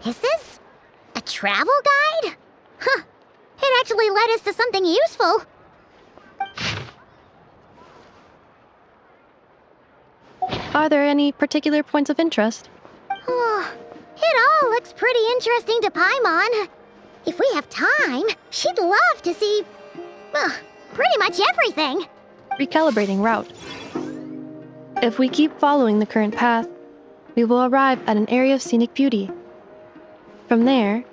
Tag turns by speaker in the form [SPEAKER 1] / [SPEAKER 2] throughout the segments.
[SPEAKER 1] Is this a travel guide? Huh. It actually led us to something useful.
[SPEAKER 2] Are there any particular points of interest?
[SPEAKER 1] Oh, it all looks pretty interesting to Paimon. If we have time, she'd love to see, pretty much everything.
[SPEAKER 2] Recalibrating route. If we keep following the current path, we will arrive at an area of scenic beauty. From there,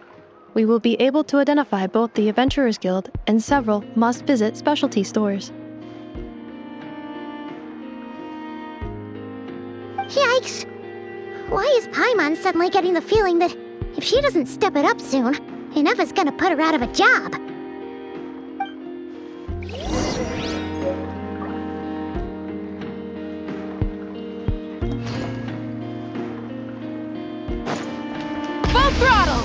[SPEAKER 2] we will be able to identify both the Adventurers Guild and several must-visit specialty stores.
[SPEAKER 1] Yikes! Why is Paimon suddenly getting the feeling that if she doesn't step it up soon, Ineva's gonna put her out of a job?
[SPEAKER 3] Full throttle!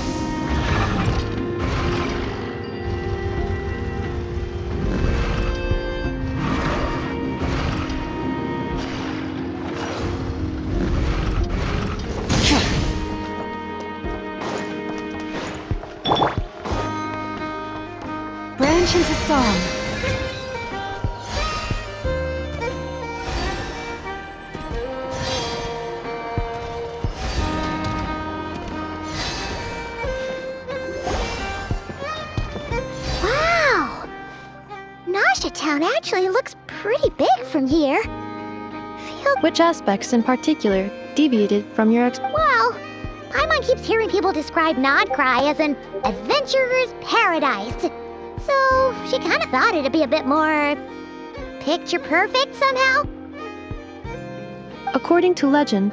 [SPEAKER 3] Branch into song.
[SPEAKER 1] Wow! Nasha Town actually looks pretty big from here.
[SPEAKER 2] Which aspects in particular deviated from your
[SPEAKER 1] Well, Paimon keeps hearing people describe Krai as an adventurer's paradise. So she kind of thought it'd be a bit more picture perfect somehow.
[SPEAKER 2] According to legend,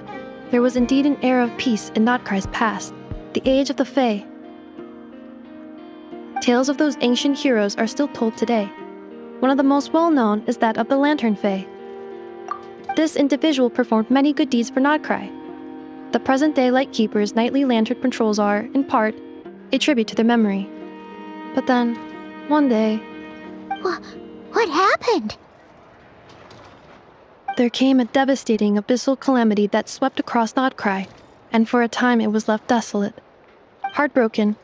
[SPEAKER 2] there was indeed an era of peace in Krai's past, the age of the Fae. Tales of those ancient heroes are still told today. One of the most well-known is that of the Lantern Fae. This individual performed many good deeds for Krai. The present-day Lightkeeper's nightly lantern patrols are, in part, a tribute to their memory. But then, one day...
[SPEAKER 1] What happened?
[SPEAKER 2] There came a devastating abyssal calamity that swept across Krai, and for a time it was left desolate. Heartbroken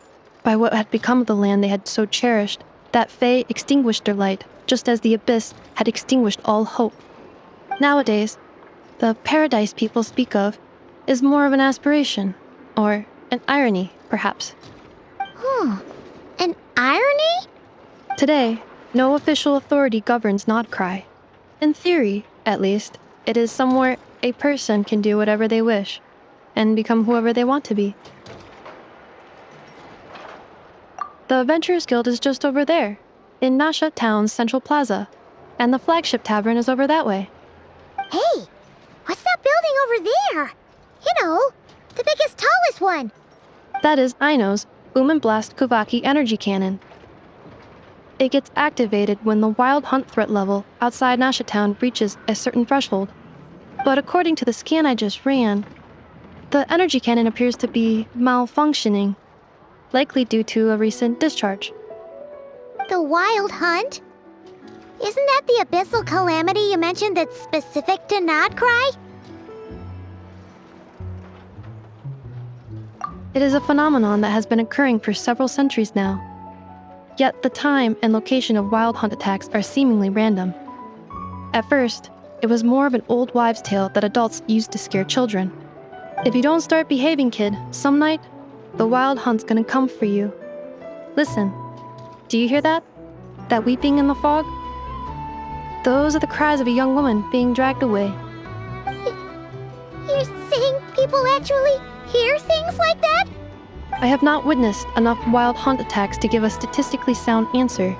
[SPEAKER 2] by what had become of the land they had so cherished, that Fae extinguished their light, just as the abyss had extinguished all hope. Nowadays, the paradise people speak of is more of an aspiration, or an irony, perhaps.
[SPEAKER 1] An irony?
[SPEAKER 2] Today, no official authority governs Krai. In theory, at least, it is somewhere a person can do whatever they wish, and become whoever they want to be. The Adventurers Guild is just over there, in Nasha Town's Central Plaza, and the flagship tavern is over that way.
[SPEAKER 1] Hey, what's that building over there? You know, the biggest, tallest one.
[SPEAKER 2] That is Aino's Boom and Blast Kuvaki energy cannon. It gets activated when the wild hunt threat level outside Nasha Town reaches a certain threshold. But according to the scan I just ran, the energy cannon appears to be malfunctioning, likely due to a recent discharge.
[SPEAKER 1] The wild hunt? Isn't that the abyssal calamity you mentioned that's specific to Krai?
[SPEAKER 2] It is a phenomenon that has been occurring for several centuries now. Yet the time and location of wild hunt attacks are seemingly random. At first, it was more of an old wives' tale that adults used to scare children. If you don't start behaving, kid, some night, the wild hunt's gonna come for you. Listen, do you hear that? That weeping in the fog? Those are the cries of a young woman being dragged away.
[SPEAKER 1] You're saying people actually hear things like that?
[SPEAKER 2] I have not witnessed enough wild hunt attacks to give a statistically sound answer.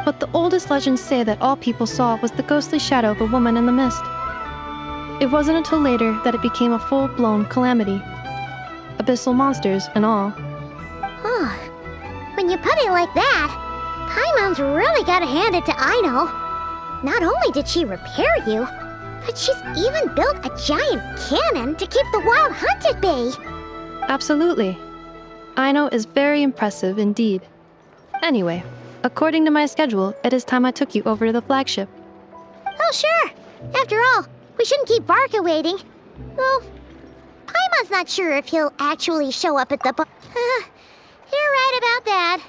[SPEAKER 2] But the oldest legends say that all people saw was the ghostly shadow of a woman in the mist. It wasn't until later that it became a full-blown calamity. Abyssal monsters and all.
[SPEAKER 1] Huh. When you put it like that, Paimon's really gotta hand it to Aino. Not only did she repair you, but she's even built a giant cannon to keep the wild hunt at bay.
[SPEAKER 2] Absolutely. Aino is very impressive indeed. Anyway, according to my schedule, it is time I took you over to the flagship.
[SPEAKER 1] Oh, sure. After all, we shouldn't keep Barca waiting. Though, Paimon Paimon's not sure if he'll actually show up at the You're right about that.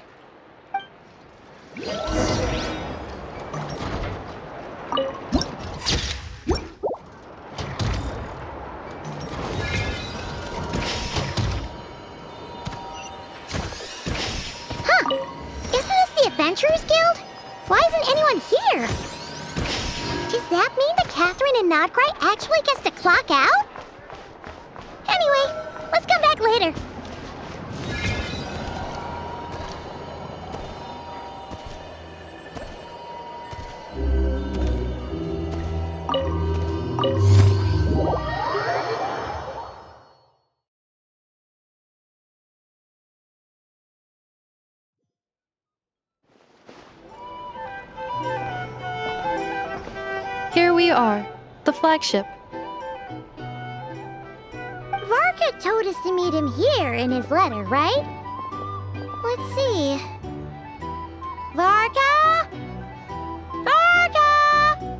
[SPEAKER 1] Huh. Isn't this the Adventurers Guild? Why isn't anyone here? Does that mean that Catherine and Krai actually gets to clock out? Anyway, let's come back later.
[SPEAKER 2] Here we are, the flagship.
[SPEAKER 1] Varka told us to meet him here in his letter, right? Let's see. Varka? Varka!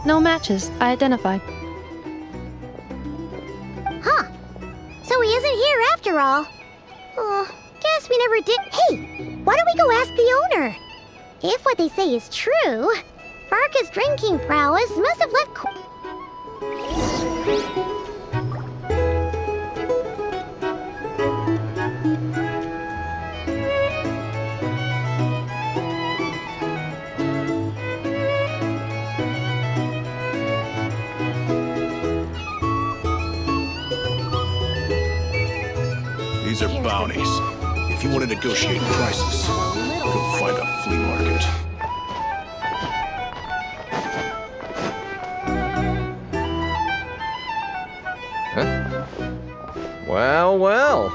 [SPEAKER 2] No matches, I identified.
[SPEAKER 1] Huh. So he isn't here after all. Oh, guess we never did. Hey, why don't we go ask the owner? If what they say is true, Varka's drinking prowess must have left.
[SPEAKER 4] These are bounties. If you want to negotiate prices, go find a flea market.
[SPEAKER 5] Huh? Well, well.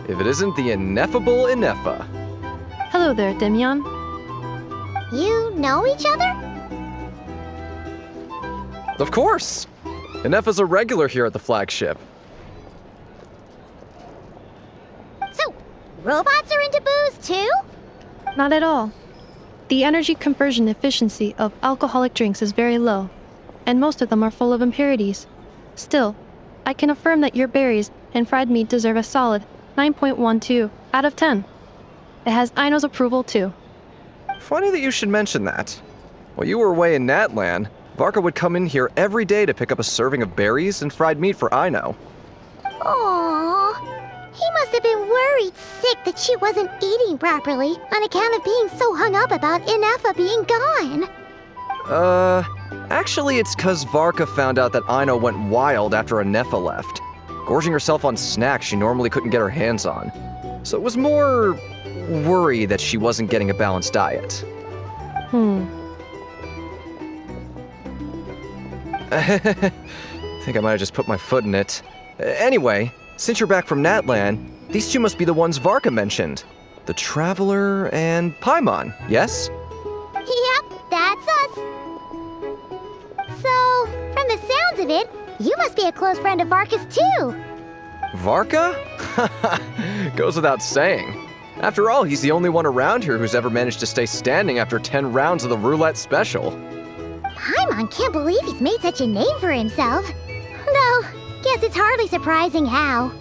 [SPEAKER 5] If it isn't the ineffable Ineffa.
[SPEAKER 2] Hello there, Demian.
[SPEAKER 1] You know each other?
[SPEAKER 5] Of course! Ineffa's a regular here at the flagship.
[SPEAKER 1] So, robots are into booze too?
[SPEAKER 2] Not at all. The energy conversion efficiency of alcoholic drinks is very low, and most of them are full of impurities. Still, I can affirm that your berries and fried meat deserve a solid 9.12 out of 10. It has Aino's approval too.
[SPEAKER 5] Funny that you should mention that. While you were away in Natlan, Varka would come in here every day to pick up a serving of berries and fried meat for Aino.
[SPEAKER 1] Aww. He must have been worried sick that she wasn't eating properly on account of being so hung up about Ineffa being gone.
[SPEAKER 5] Actually it's 'cause Varka found out that Aino went wild after Ineffa left, gorging herself on snacks she normally couldn't get her hands on. So it was more worry that she wasn't getting a balanced diet. I think I might have just put my foot in it. Anyway, since you're back from Natlan, these two must be the ones Varka mentioned. The Traveler and Paimon, yes?
[SPEAKER 1] Yep, that's us. So, from the sounds of it, you must be a close friend of Varka's too.
[SPEAKER 5] Varka? Goes without saying. After all, he's the only one around here who's ever managed to stay standing after 10 rounds of the roulette special.
[SPEAKER 1] Paimon can't believe he's made such a name for himself. Though, guess it's hardly surprising how.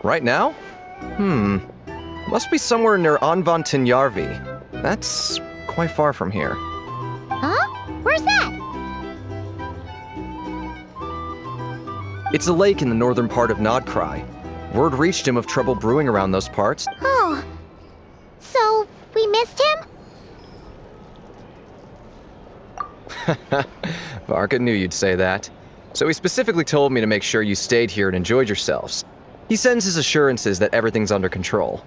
[SPEAKER 5] Right now? Must be somewhere near Anvan Tinyarvi. That's quite far from here.
[SPEAKER 1] Huh? Where's that?
[SPEAKER 5] It's a lake in the northern part of Krai. Word reached him of trouble brewing around those parts.
[SPEAKER 1] Oh. So, we missed him?
[SPEAKER 5] Varka knew you'd say that. So he specifically told me to make sure you stayed here and enjoyed yourselves. He sends his assurances that everything's under control.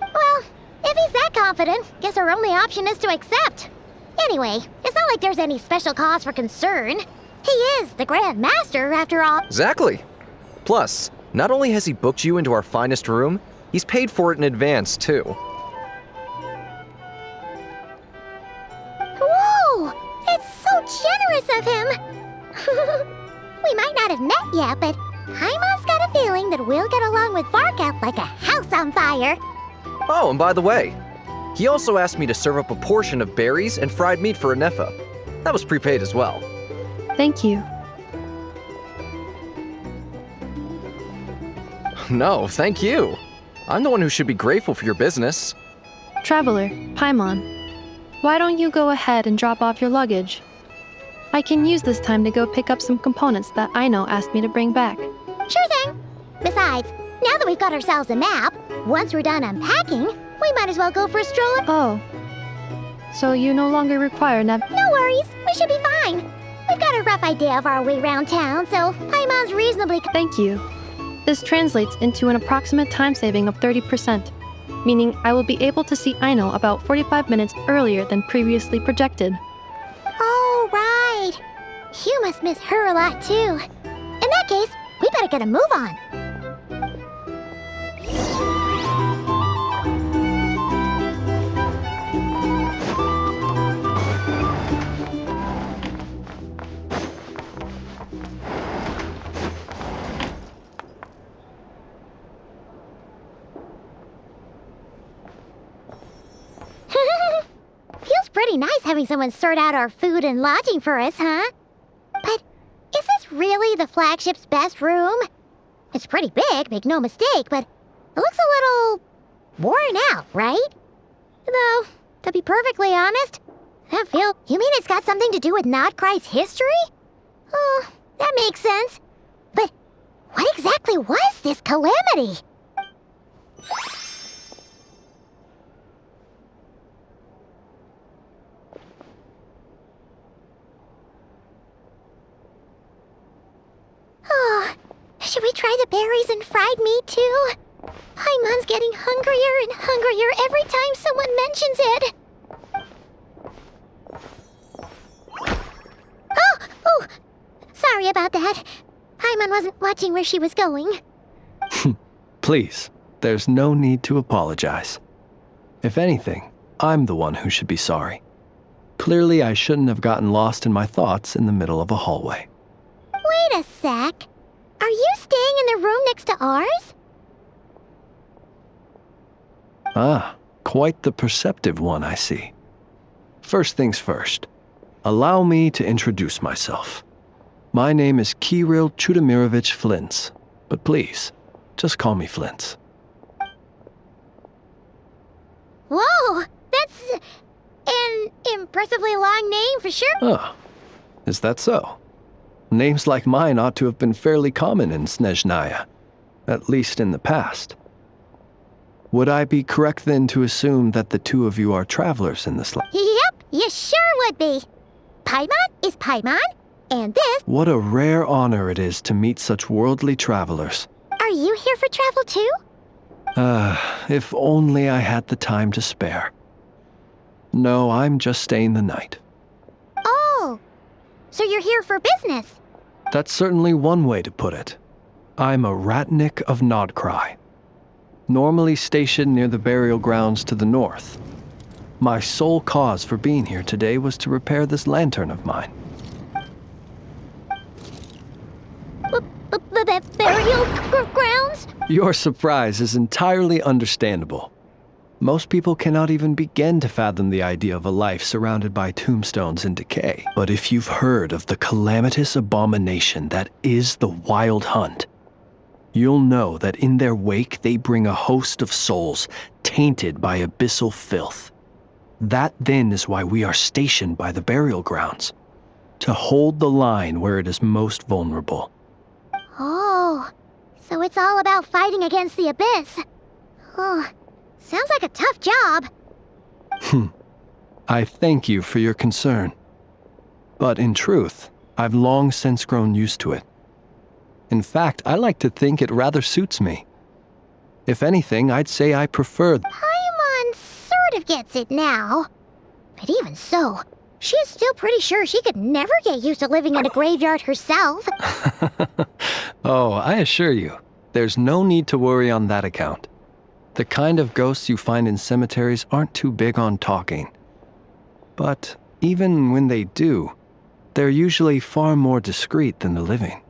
[SPEAKER 1] Well, if he's that confident, guess our only option is to accept. Anyway, it's not like there's any special cause for concern. He is the Grand Master, after all.
[SPEAKER 5] Exactly. Plus, not only has he booked you into our finest room, he's paid for it in advance, too.
[SPEAKER 1] Whoa! It's so generous of him! We might not have met yet, but Paimon's got a feeling that we'll get along with Varka like a house on fire.
[SPEAKER 5] Oh, and by the way, he also asked me to serve up a portion of berries and fried meat for Anefa. That was prepaid as well.
[SPEAKER 2] Thank you.
[SPEAKER 5] No, thank you. I'm the one who should be grateful for your business.
[SPEAKER 2] Traveler, Paimon, why don't you go ahead and drop off your luggage? I can use this time to go pick up some components that Aino asked me to bring back.
[SPEAKER 1] Sure thing. Besides, now that we've got ourselves a map, once we're done unpacking, we might as well go for a stroll.
[SPEAKER 2] Oh. So you no longer require
[SPEAKER 1] No worries, we should be fine. We've got a rough idea of our way around town, so Paimon's reasonably...
[SPEAKER 2] Thank you. This translates into an approximate time saving of 30%, meaning I will be able to see Aino about 45 minutes earlier than previously projected.
[SPEAKER 1] Oh, right. You must miss her a lot, too. In that case, we better get a move on. Feels pretty nice having someone sort out our food and lodging for us, huh? But is this really the flagship's best room? It's pretty big, make no mistake, but it looks a little worn out, right? Though, to be perfectly honest, I feel... You mean it's got something to do with Krai's history? Oh, that makes sense. But what exactly was this calamity? Oh, should we try the berries and fried meat too? Paimon's getting hungrier and hungrier every time someone mentions it. Oh, sorry about that. Paimon wasn't watching where she was going.
[SPEAKER 6] Please, there's no need to apologize. If anything, I'm the one who should be sorry. Clearly, I shouldn't have gotten lost in my thoughts in the middle of a hallway.
[SPEAKER 1] Wait a sec. Are you staying in the room next to ours?
[SPEAKER 6] Ah, quite the perceptive one, I see. First things first, allow me to introduce myself. My name is Kirill Chudamirovich Flintz, but please, just call me Flintz.
[SPEAKER 1] Whoa, that's an impressively long name for sure.
[SPEAKER 6] Ah, is that so? Names like mine ought to have been fairly common in Snezhnaya, at least in the past. Would I be correct then to assume that the two of you are travelers in this land?
[SPEAKER 1] Yep, you sure would be. Paimon is Paimon, and this...
[SPEAKER 6] What a rare honor it is to meet such worldly travelers.
[SPEAKER 1] Are you here for travel too?
[SPEAKER 6] If only I had the time to spare. No, I'm just staying the night.
[SPEAKER 1] Oh, so you're here for business?
[SPEAKER 6] That's certainly one way to put it. I'm a ratnik of Krai, normally stationed near the burial grounds to the north. My sole cause for being here today was to repair this lantern of mine.
[SPEAKER 1] Burial grounds?
[SPEAKER 6] Your surprise is entirely understandable. Most people cannot even begin to fathom the idea of a life surrounded by tombstones and decay. But if you've heard of the calamitous abomination that is the Wild Hunt, you'll know that in their wake they bring a host of souls tainted by abyssal filth. That then is why we are stationed by the burial grounds, to hold the line where it is most vulnerable.
[SPEAKER 1] Oh, so it's all about fighting against the abyss. Oh, sounds like a tough job.
[SPEAKER 6] I thank you for your concern. But in truth, I've long since grown used to it. In fact, I like to think it rather suits me. If anything, I'd say I prefer...
[SPEAKER 1] Paimon sort of gets it now. But even so, she's still pretty sure she could never get used to living in a graveyard herself.
[SPEAKER 6] Oh, I assure you, there's no need to worry on that account. The kind of ghosts you find in cemeteries aren't too big on talking. But even when they do, they're usually far more discreet than the living.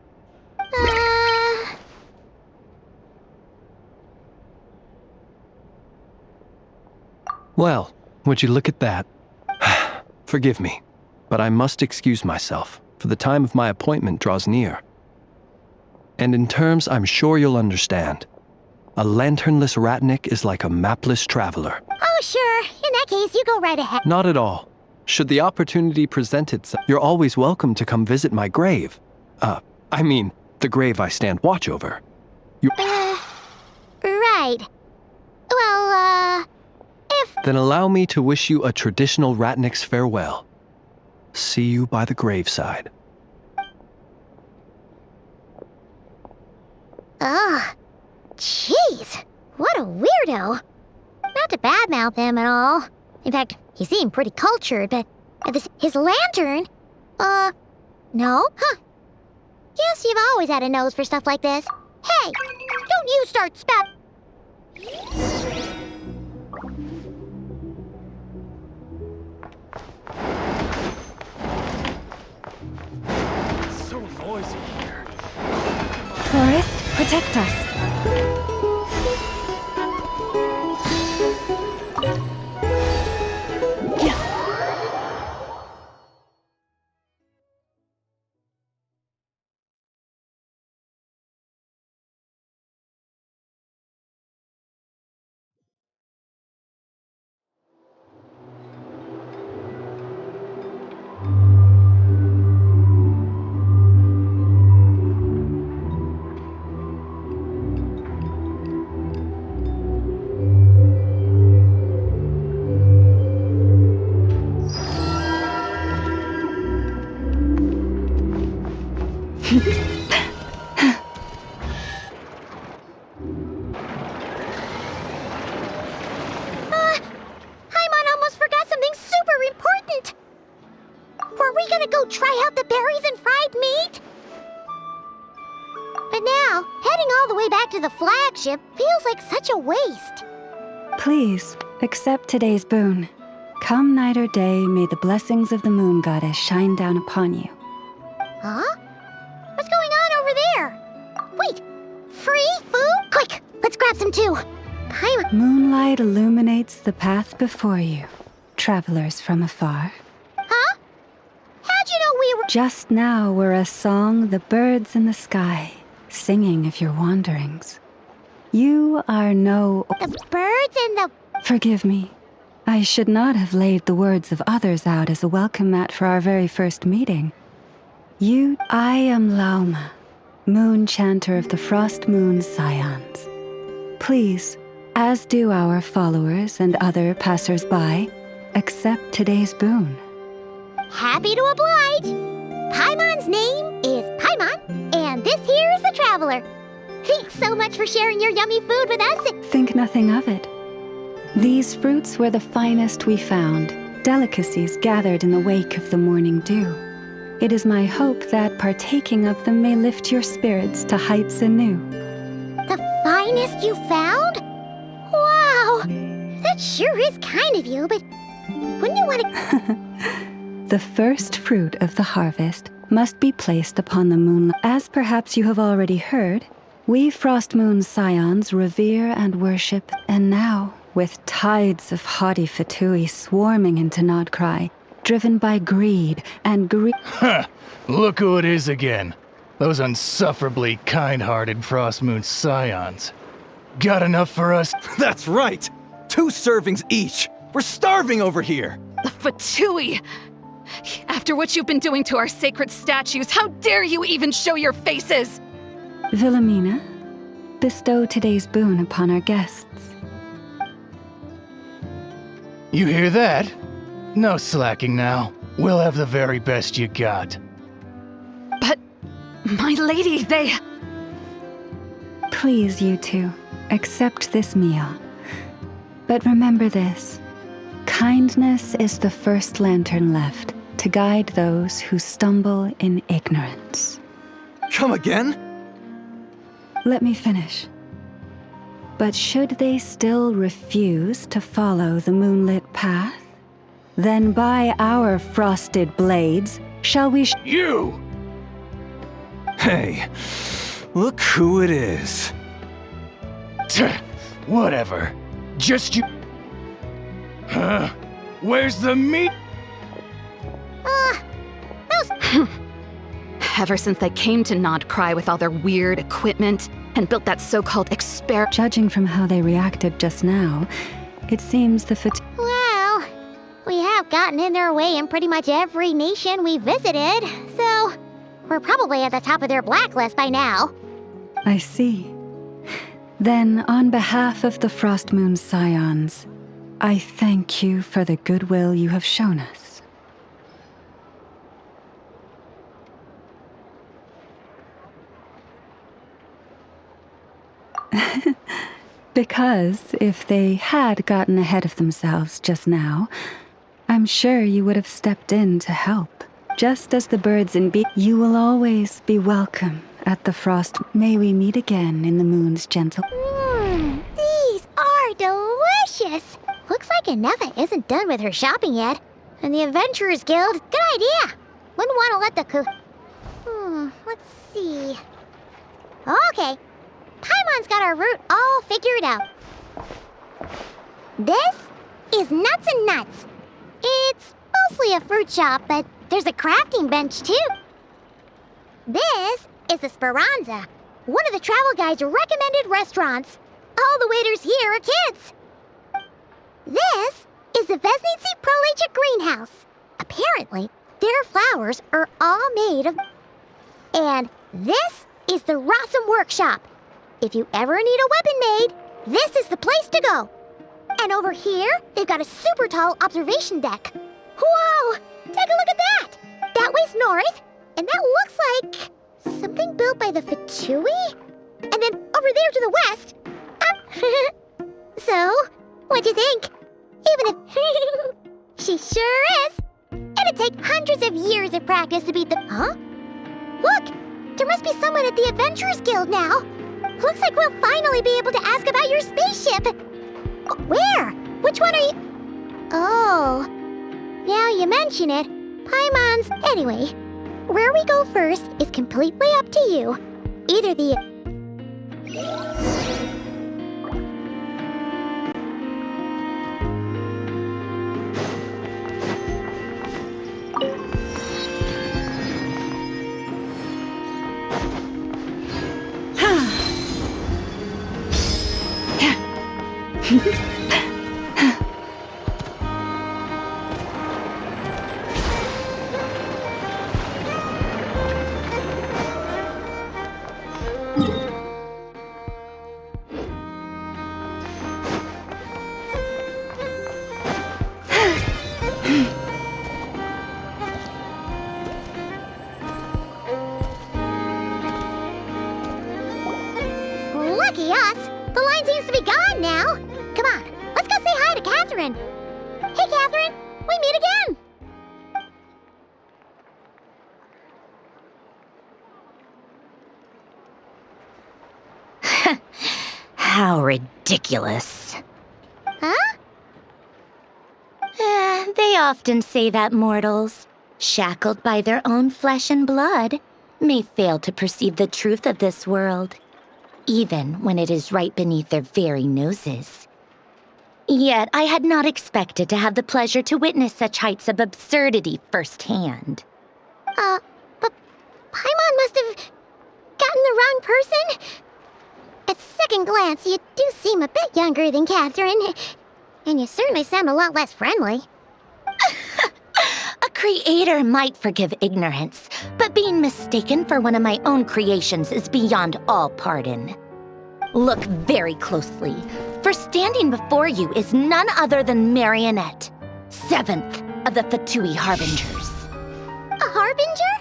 [SPEAKER 6] Well, would you look at that? Forgive me, but I must excuse myself, for the time of my appointment draws near. And in terms I'm sure you'll understand, a lanternless ratnik is like a mapless traveler.
[SPEAKER 1] Oh, sure. In that case, you go right ahead.
[SPEAKER 6] Not at all. Should the opportunity present itself, you're always welcome to come visit my grave. I mean, the grave I stand watch over.
[SPEAKER 1] Right. Well, if...
[SPEAKER 6] Then allow me to wish you a traditional ratnik's farewell. See you by the graveside.
[SPEAKER 1] Ugh. Jeez. What a weirdo. Not to badmouth him at all. In fact, he seemed pretty cultured, but his lantern? No? Huh. Guess you've always had a nose for stuff like this. Hey, don't you start spout...
[SPEAKER 7] So noisy here.
[SPEAKER 3] Forest, protect us.
[SPEAKER 1] Paimon almost forgot something super important. Were we gonna go try out the berries and fried meat? But now, heading all the way back to the flagship feels like such a waste.
[SPEAKER 8] Please, accept today's boon. Come night or day, may the blessings of the moon goddess shine down upon you.
[SPEAKER 1] Huh? What's going on over there? Wait, free food? Quick, let's grab some too. Paimon...
[SPEAKER 8] Moonlight illuminates the path before you, travelers from afar.
[SPEAKER 1] Huh? How'd you know we were...
[SPEAKER 8] Just now were a song the birds in the sky, singing of your wanderings. You are no...
[SPEAKER 1] The birds and the...
[SPEAKER 8] Forgive me. I should not have laid the words of others out as a welcome mat for our very first meeting. I am Lauma, moon chanter of the Frost Moon's scions. Please, as do our followers and other passers-by, accept today's boon.
[SPEAKER 1] Happy to oblige. Paimon's name is Paimon, and this here is the Traveler. Thanks so much for sharing your yummy food with us.
[SPEAKER 8] Think nothing of it. These fruits were the finest we found, delicacies gathered in the wake of the morning dew. It is my hope that partaking of them may lift your spirits to heights anew.
[SPEAKER 1] The finest you found? Wow! That sure is kind of you, but wouldn't you want to...
[SPEAKER 8] The first fruit of the harvest must be placed upon the moon. As perhaps you have already heard, we Frost Moon's scions revere and worship, and now, with tides of haughty Fatui swarming into Krai, driven by greed and
[SPEAKER 7] Ha! Look who it is again. Those unsufferably kind-hearted Frost Moon scions. Got enough for us?
[SPEAKER 9] That's right! 2 servings each! We're starving over here!
[SPEAKER 3] The Fatui! After what you've been doing to our sacred statues, how dare you even show your faces?
[SPEAKER 8] Wilhelmina, bestow today's boon upon our guests.
[SPEAKER 7] You hear that? No slacking now. We'll have the very best you got.
[SPEAKER 3] But, my lady, they...
[SPEAKER 8] Please, you two, accept this meal. But remember this. Kindness is the first lantern left to guide those who stumble in ignorance.
[SPEAKER 9] Come again?
[SPEAKER 8] Let me finish. But should they still refuse to follow the moonlit path, then by our frosted blades shall we
[SPEAKER 7] You!
[SPEAKER 9] Hey, look who it is.
[SPEAKER 7] Whatever. Just you... Huh? Where's the meat?
[SPEAKER 1] Those...
[SPEAKER 3] Ever since they came to Nod Krai with all their weird equipment and built that so-called
[SPEAKER 8] Judging from how they reacted just now, it seems the
[SPEAKER 1] Well, we have gotten in their way in pretty much every nation we visited, so we're probably at the top of their blacklist by now.
[SPEAKER 8] I see. Then, on behalf of the Frost Moon Scions, I thank you for the goodwill you have shown us. Because if they had gotten ahead of themselves just now, I'm sure you would have stepped in to help. Just as the birds and bees, you will always be welcome at the frost. May we meet again in the moon's gentle...
[SPEAKER 1] These are delicious! Looks like Anefa isn't done with her shopping yet. And the Adventurers Guild, good idea! Wouldn't want to let the let's see... Okay, Paimon's got our route all figured out. This is Nuts and Nuts. It's mostly a fruit shop, but there's a crafting bench too. This is the Speranza, one of the travel guide's recommended restaurants. All the waiters here are kids. This is the Vesnici Prolecha greenhouse. Apparently, their flowers are all made of... And this is the Rossum workshop. If you ever need a weapon made, this is the place to go. And over here, they've got a super tall observation deck. Whoa! Take a look at that! That way's north, and that looks like something built by the Fatui? And then over there to the west... So, what'd you think? Even if... She sure is! It'd take hundreds of years of practice to beat the... Huh? Look! There must be someone at the Adventurers Guild now. Looks like we'll finally be able to ask about your spaceship. Where? Which one are you... Oh. Now you mention it. Paimon's... Anyway, where we go first is completely up to you. Either the... Lucky us! The line seems to be gone now. Come on, let's go say hi to Catherine. Hey, Catherine, we meet again.
[SPEAKER 10] How ridiculous.
[SPEAKER 1] Huh?
[SPEAKER 10] They often say that mortals, shackled by their own flesh and blood, may fail to perceive the truth of this world, even when it is right beneath their very noses. Yet I had not expected to have the pleasure to witness such heights of absurdity firsthand.
[SPEAKER 1] But Paimon must have gotten the wrong person. At second glance, you do seem a bit younger than Catherine, and you certainly sound a lot less friendly.
[SPEAKER 10] A creator might forgive ignorance, but being mistaken for one of my own creations is beyond all pardon. Look very closely, for standing before you is none other than Marionette, 7th of the Fatui Harbingers.
[SPEAKER 1] A Harbinger?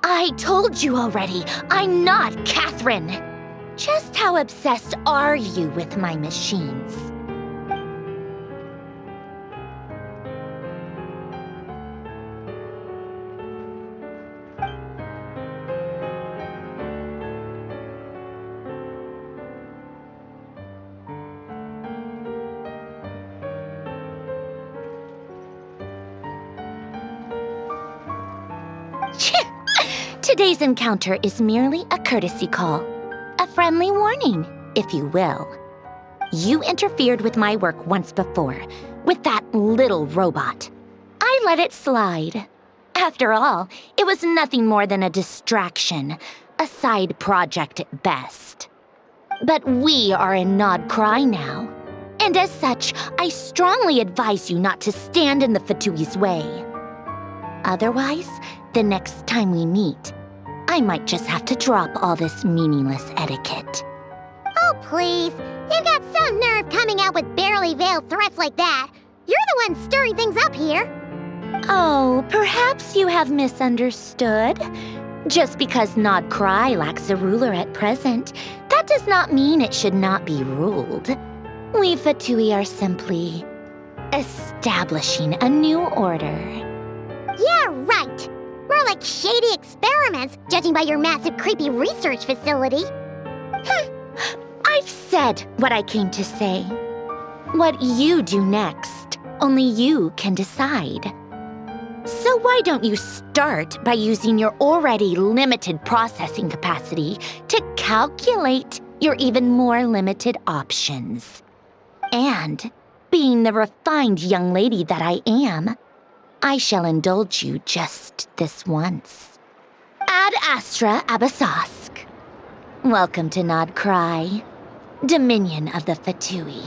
[SPEAKER 10] I told you already, I'm not Catherine. Just how obsessed are you with my machines? Today's encounter is merely a courtesy call, a friendly warning. if you will. You interfered with my work once before, with that little robot. I let it slide. After all, it was nothing more than a distraction, a side project at best. But we are in Nod Krai now, and as such, I strongly advise you not to stand in the Fatui's way. Otherwise, the next time we meet, I might just have to drop all this meaningless etiquette.
[SPEAKER 1] Oh, please. You've got some nerve coming out with barely veiled threats like that. You're the one stirring things up here.
[SPEAKER 10] Oh, perhaps you have misunderstood. Just because Nod Krai lacks a ruler at present, that does not mean it should not be ruled. We Fatui are simply establishing a new order.
[SPEAKER 1] Yeah, right. More like shady experiments, judging by your massive creepy research facility.
[SPEAKER 10] I've said what I came to say. What you do next, only you can decide. So why don't you start by using your already limited processing capacity to calculate your even more limited options? And, being the refined young lady that I am, I shall indulge you just this once. Ad Astra Abasask. Welcome to Nod Krai, Dominion of the Fatui.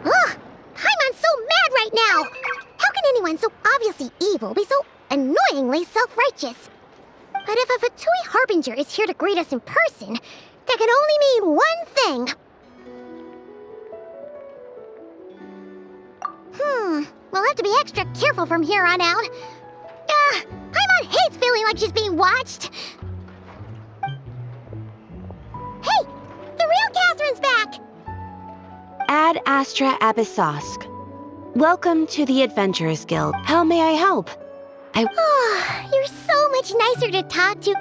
[SPEAKER 1] Ugh! Paimon's so mad right now! How can anyone so obviously evil be so annoyingly self-righteous? But if a Fatui Harbinger is here to greet us in person, that can only mean one thing. We'll have to be extra careful from here on out. Paimon hates feeling like she's being watched. Hey! The real Catherine's back!
[SPEAKER 11] Ad Astra Abyssosque. Welcome to the Adventurers Guild. How may I help?
[SPEAKER 1] You're so much nicer to talk to.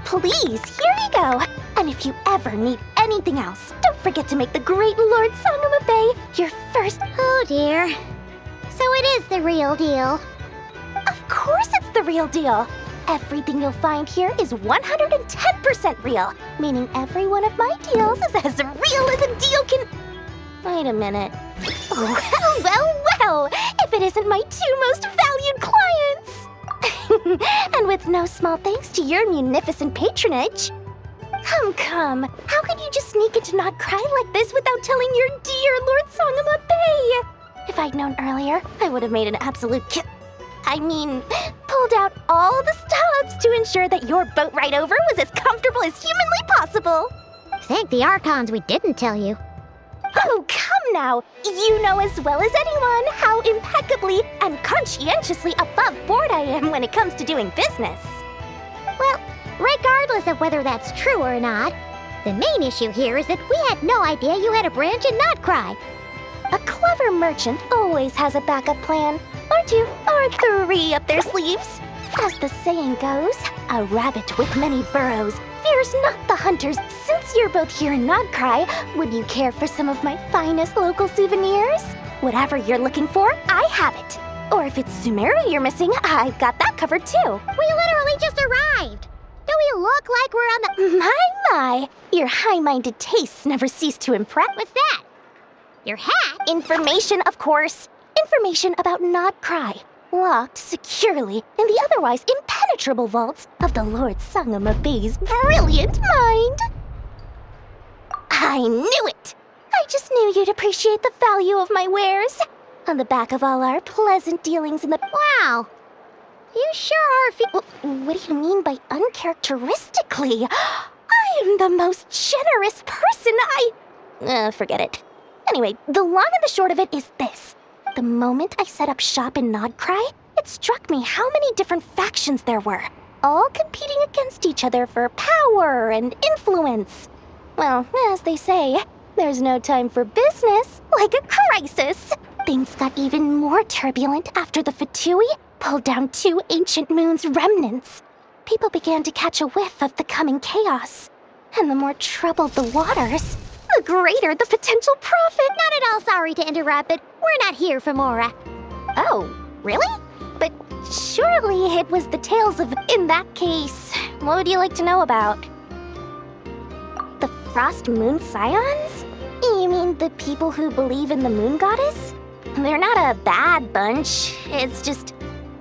[SPEAKER 12] Please, here you go. And if you ever need anything else, don't forget to make the great Lord Sangama Bay your first...
[SPEAKER 1] Oh dear. So it is the real deal.
[SPEAKER 12] Of course it's the real deal. Everything you'll find here is 110% real, meaning every one of my deals is as real as a deal can... Wait a minute. Well, if it isn't my two most valued clients. And with no small thanks to your munificent patronage. Come. How could you just sneak into Nod Krai like this without telling your dear Lord Sangama Bay? If I'd known earlier, I would have made an absolute pulled out all the stops to ensure that your boat ride over was as comfortable as humanly possible.
[SPEAKER 1] Thank the Archons we didn't tell you.
[SPEAKER 12] Oh, come now! You know as well as anyone how impeccably and conscientiously above board I am when it comes to doing business.
[SPEAKER 1] Well, regardless of whether that's true or not, the main issue here is that we had no idea you had a branch in Nod Krai.
[SPEAKER 12] A clever merchant always has a backup plan, or two, or three up their sleeves. As the saying goes, a rabbit with many burrows fears not the hunters. Since you're both here in Nod Krai, would you care for some of my finest local souvenirs? Whatever you're looking for, I have it. Or if it's Sumeru you're missing, I've got that covered too.
[SPEAKER 1] We literally just arrived. Do we look like we're on the...
[SPEAKER 12] My, your high-minded tastes never cease to impress.
[SPEAKER 1] What's that? Your hat?
[SPEAKER 12] Information, of course. Information about Nod Krai. Locked securely in the otherwise impenetrable vaults of the Lord Sangama Bay's brilliant mind. I knew it! I just knew you'd appreciate the value of my wares. On the back of all our pleasant dealings in the...
[SPEAKER 1] Wow! You sure are
[SPEAKER 12] What do you mean by uncharacteristically? I am the most generous person. Forget it. Anyway, the long and the short of it is this. The moment I set up shop in Krai, it struck me how many different factions there were, all competing against each other for power and influence. Well, as they say, there's no time for business like a crisis. Things got even more turbulent after the Fatui pulled down 2 ancient moon's remnants. People began to catch a whiff of the coming chaos. And the more troubled the waters, the greater the potential profit.
[SPEAKER 1] Not at all sorry to interrupt, but we're not here for Mora.
[SPEAKER 12] Oh, really? But surely it was the tales of... In that case, what would you like to know about? The Frost Moon Scions? You mean the people who believe in the moon goddess? They're not a bad bunch. It's just...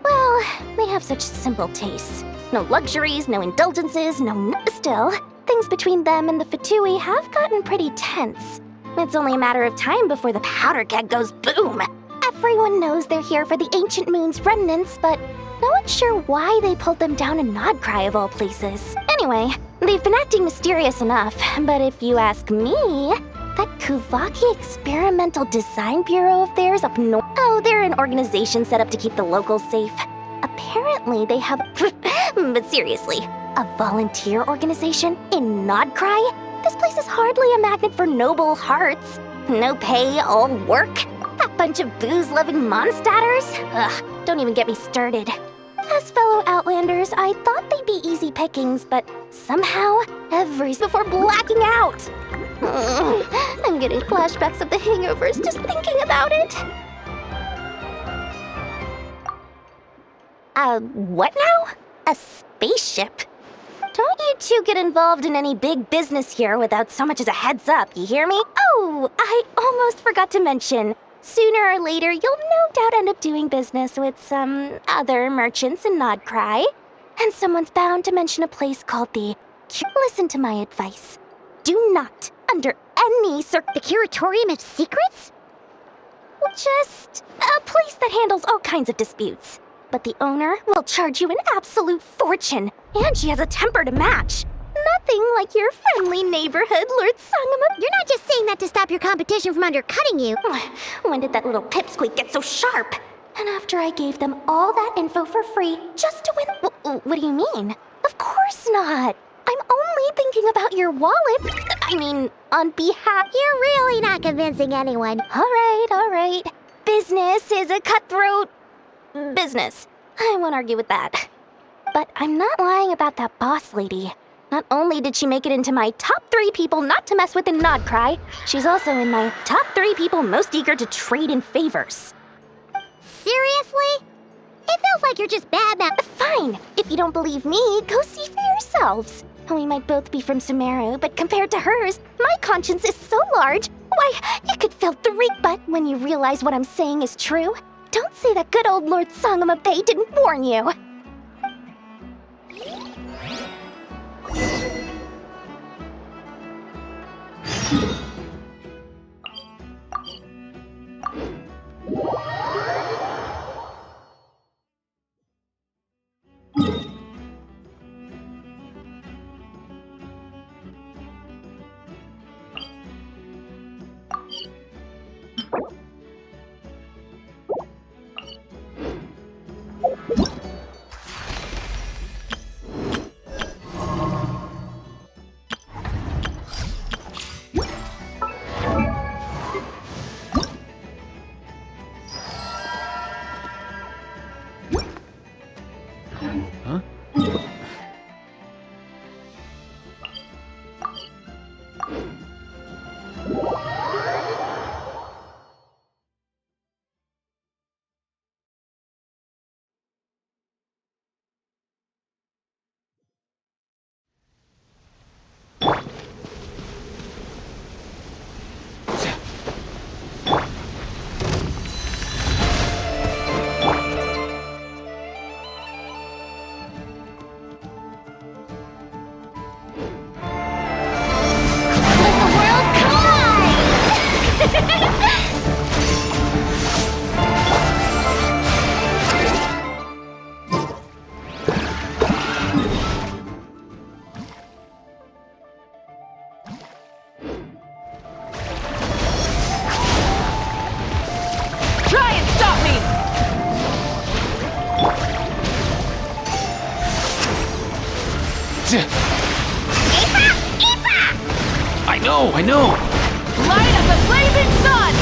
[SPEAKER 12] Well, they have such simple tastes. No luxuries, no indulgences, no... Still, things between them and the Fatui have gotten pretty tense. It's only a matter of time before the powder keg goes boom. Everyone knows they're here for the ancient moon's remnants, but no one's sure why they pulled them down in Krai of all places. Anyway, they've been acting mysterious enough, but if you ask me, that Kuvaki Experimental Design Bureau of theirs up north... Oh, they're an organization set up to keep the locals safe. Apparently they have... But seriously, a volunteer organization in Krai? This place is hardly a magnet for noble hearts. No pay, all work. That bunch of booze-loving monstators? Ugh, don't even get me started. As fellow Outlanders, I thought they'd be easy pickings, but somehow, before blacking out. I'm getting flashbacks of the hangovers just thinking about it. What now? A spaceship? Don't you two get involved in any big business here without so much as a heads up, you hear me? Oh, I almost forgot to mention. Sooner or later, you'll no doubt end up doing business with some other merchants in Krai. And someone's bound to mention a place called the... Listen to my advice. Do not, under any the Curatorium of Secrets? Just a place that handles all kinds of disputes. But the owner will charge you an absolute fortune, and she has a temper to match. Nothing like your friendly neighborhood, Lord Sangamo.
[SPEAKER 1] You're not just saying that to stop your competition from undercutting you.
[SPEAKER 12] When did that little pipsqueak get so sharp? And after I gave them all that info for free, just to win... What do you mean? Of course not. I'm only thinking about your wallet. I mean, on behalf...
[SPEAKER 1] You're really not convincing anyone.
[SPEAKER 12] All right. Business is a cutthroat... business. I won't argue with that. But I'm not lying about that boss lady. Not only did she make it into my top 3 people not to mess with in Krai, she's also in my top 3 people most eager to trade in favors.
[SPEAKER 1] Seriously? It feels like you're just bad at...
[SPEAKER 12] Fine. If you don't believe me, go see for yourselves. We might both be from Sumeru, but compared to hers, my conscience is so large. Why, you could feel 3 but when you realize what I'm saying is true. Don't say that good old Lord Sangamo-Bay didn't warn you.
[SPEAKER 9] I know!
[SPEAKER 3] Light of the blazing sun!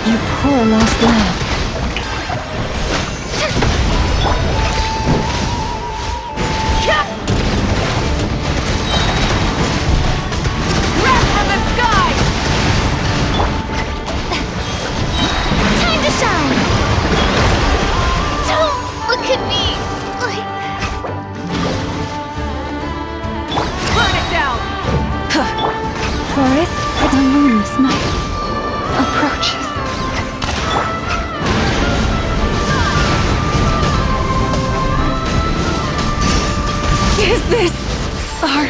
[SPEAKER 8] You poor lost lamb.
[SPEAKER 3] Wrath from the sky!
[SPEAKER 12] Time to shine! Don't look at me like...
[SPEAKER 3] Burn it down!
[SPEAKER 8] Forest, the moonless night approaches. Is this our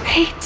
[SPEAKER 8] fate?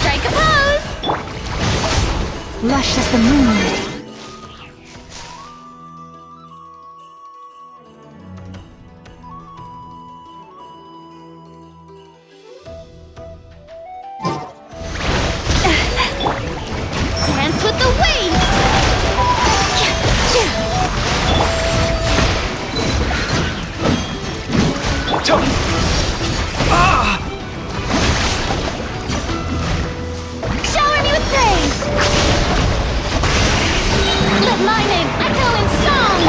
[SPEAKER 12] Strike a pose!
[SPEAKER 8] Lush as the moonlight.
[SPEAKER 12] Dance with the waves! Shower me with praise! Let my name echo in song!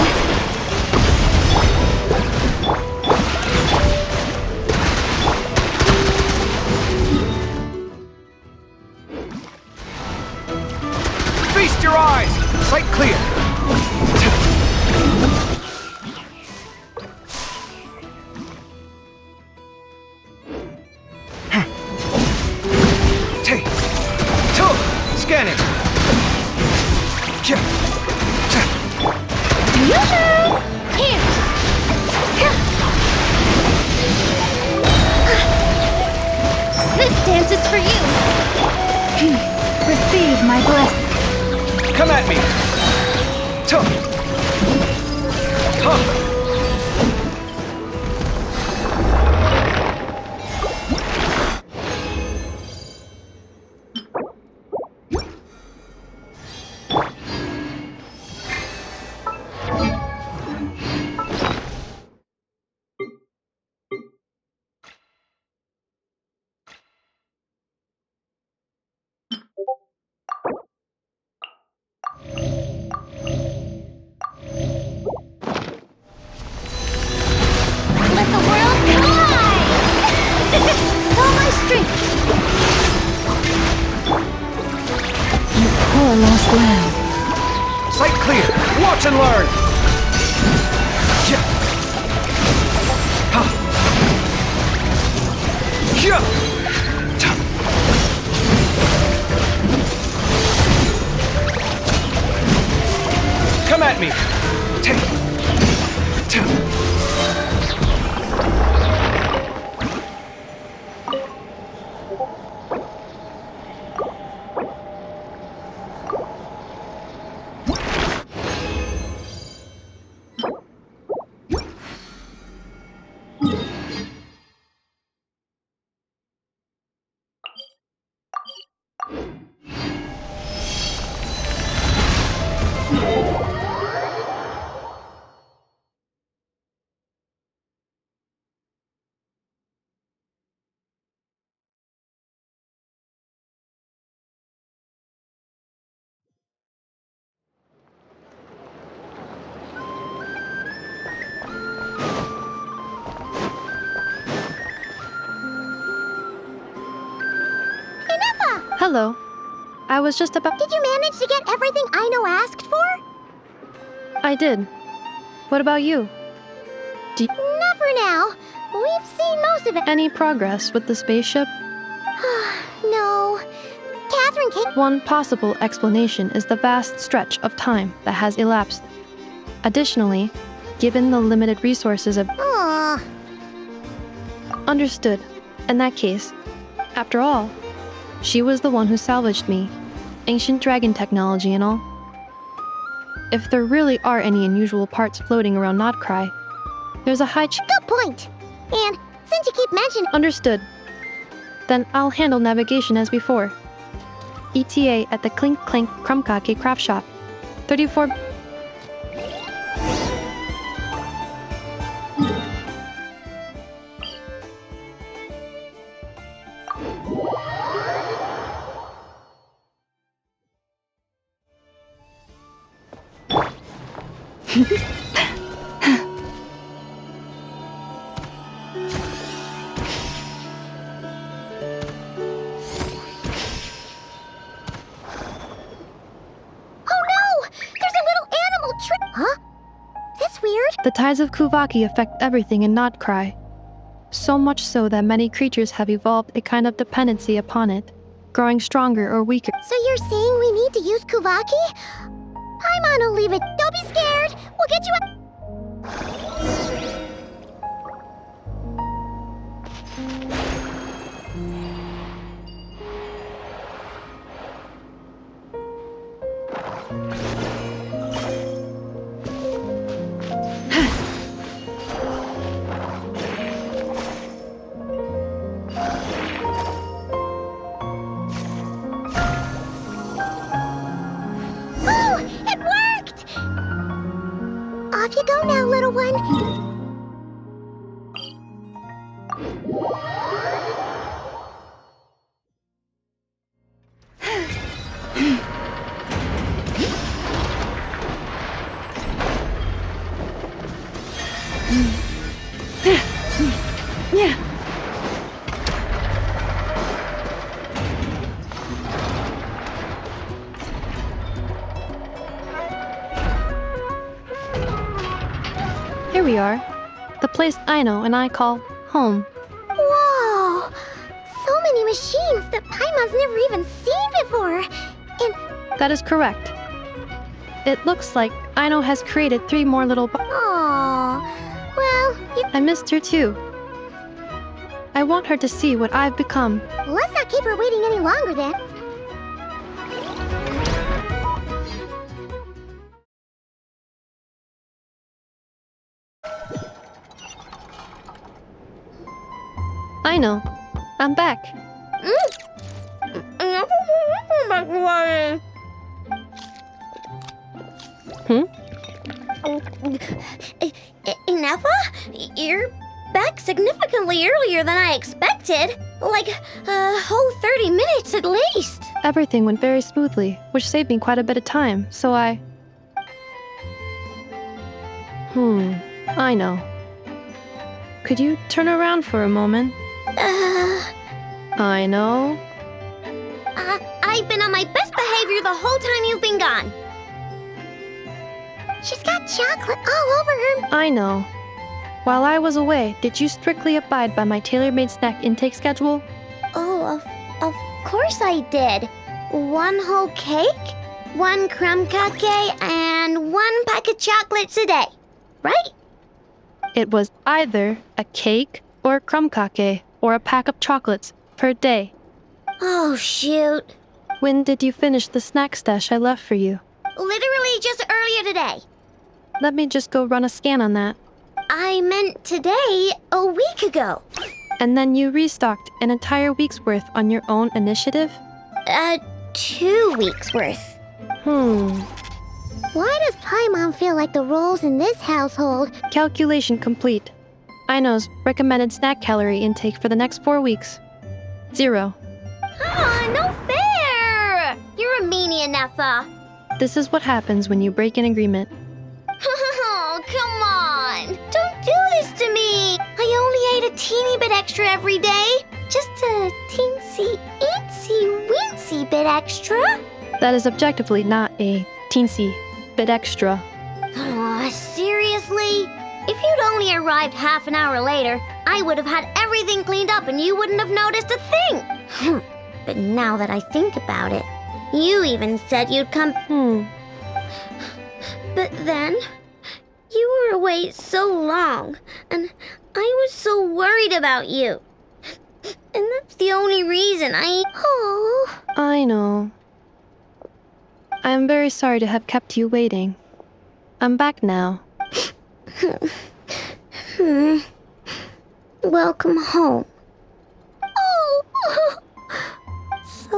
[SPEAKER 9] Feast your eyes! Sight clear! Scanning!
[SPEAKER 12] Yoo-hoo! Here! This dance is for you!
[SPEAKER 8] Receive my blessing.
[SPEAKER 9] Come at me!
[SPEAKER 12] Let the world collide! All my strength!
[SPEAKER 8] You poor lost lamb.
[SPEAKER 9] Sight clear! Watch and learn! Come at me!
[SPEAKER 2] Hello. I was just about...
[SPEAKER 1] Did you manage to get everything Aino asked for?
[SPEAKER 2] I did. What about you?
[SPEAKER 1] Not for now. We've seen most of it.
[SPEAKER 2] Any progress with the spaceship?
[SPEAKER 1] No. Catherine came...
[SPEAKER 2] One possible explanation is the vast stretch of time that has elapsed. Additionally, given the limited resources of... Understood. In that case, after all, she was the one who salvaged me. Ancient dragon technology and all. If there really are any unusual parts floating around Krai, there's a high
[SPEAKER 1] Good point! And since you keep mentioning...
[SPEAKER 2] Understood. Then I'll handle navigation as before. ETA at the Clink Clank Krumkake craft shop. 34... The tides of Kuvaki affect everything in Krai. So much so that many creatures have evolved a kind of dependency upon it, growing stronger or weaker.
[SPEAKER 1] So you're saying we need to use Kuvaki? Paimon will leave it. Don't be scared. We'll get you a... Off you go now, little one.
[SPEAKER 2] Here we are. The place Aino and I call home.
[SPEAKER 1] Whoa! So many machines that Paimon's never even seen before. And...
[SPEAKER 2] That is correct. It looks like Aino has created 3 more little...
[SPEAKER 1] Aww. Well,
[SPEAKER 2] I missed her too. I want her to see what I've become.
[SPEAKER 1] Let's not keep her waiting any longer then.
[SPEAKER 2] Aino, I'm back.
[SPEAKER 1] Ineffa? You're back significantly earlier than I expected. Like a whole 30 minutes at least.
[SPEAKER 2] Everything went very smoothly, which saved me quite a bit of time, so I know. Could you turn around for a moment? I know.
[SPEAKER 1] I've been on my best behavior the whole time you've been gone. She's got chocolate all over her.
[SPEAKER 2] I know. While I was away, did you strictly abide by my tailor-made snack intake schedule?
[SPEAKER 1] Oh, of course I did. 1 whole cake, 1 crumb cupcake, and 1 pack of chocolates a day, right?
[SPEAKER 2] It was either a cake or a crumb cake or a pack of chocolates per day.
[SPEAKER 1] Oh, shoot.
[SPEAKER 2] When did you finish the snack stash I left for you?
[SPEAKER 1] Literally just earlier today.
[SPEAKER 2] Let me just go run a scan on that.
[SPEAKER 1] I meant today, a week ago.
[SPEAKER 2] And then you restocked an entire week's worth on your own initiative?
[SPEAKER 1] 2 weeks worth. Why does Paimon feel like the roles in this household?
[SPEAKER 2] Calculation complete. Aino's recommended snack calorie intake for the next 4 weeks. 0.
[SPEAKER 1] No fair! You're a meanie, Nefa.
[SPEAKER 2] This is what happens when you break an agreement.
[SPEAKER 1] Oh, come on! Don't do this to me! I only ate a teeny bit extra every day. Just a teensy-eensy-weensy bit extra.
[SPEAKER 2] That is objectively not a teensy bit extra.
[SPEAKER 1] Oh, seriously? If you'd only arrived half an hour later, I would have had everything cleaned up and you wouldn't have noticed a thing. But now that I think about it, you even said you'd come. But then, you were away so long, and I was so worried about you. And that's the only reason Oh.
[SPEAKER 2] I know. I am very sorry to have kept you waiting. I'm back now.
[SPEAKER 1] Welcome home. Oh! So,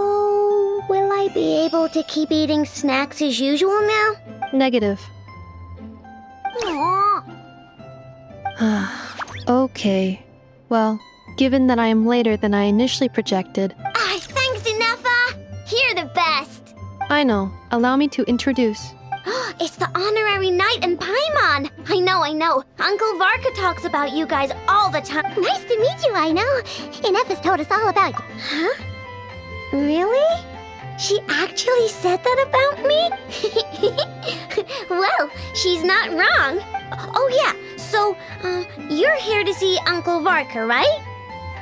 [SPEAKER 1] will I be able to keep eating snacks as usual now?
[SPEAKER 2] Negative.
[SPEAKER 1] Aww.
[SPEAKER 2] Okay. Well, given that I am later than I initially projected...
[SPEAKER 1] Thanks, Nefa! You're the best!
[SPEAKER 2] I know. Allow me to introduce.
[SPEAKER 1] It's the honorary knight and Paimon! I know. Uncle Varka talks about you guys all the time. Nice to meet you, I know. Nefa's told us all about you. Huh? Really? She actually said that about me? Well, she's not wrong. Oh yeah, so, you're here to see Uncle Varka, right?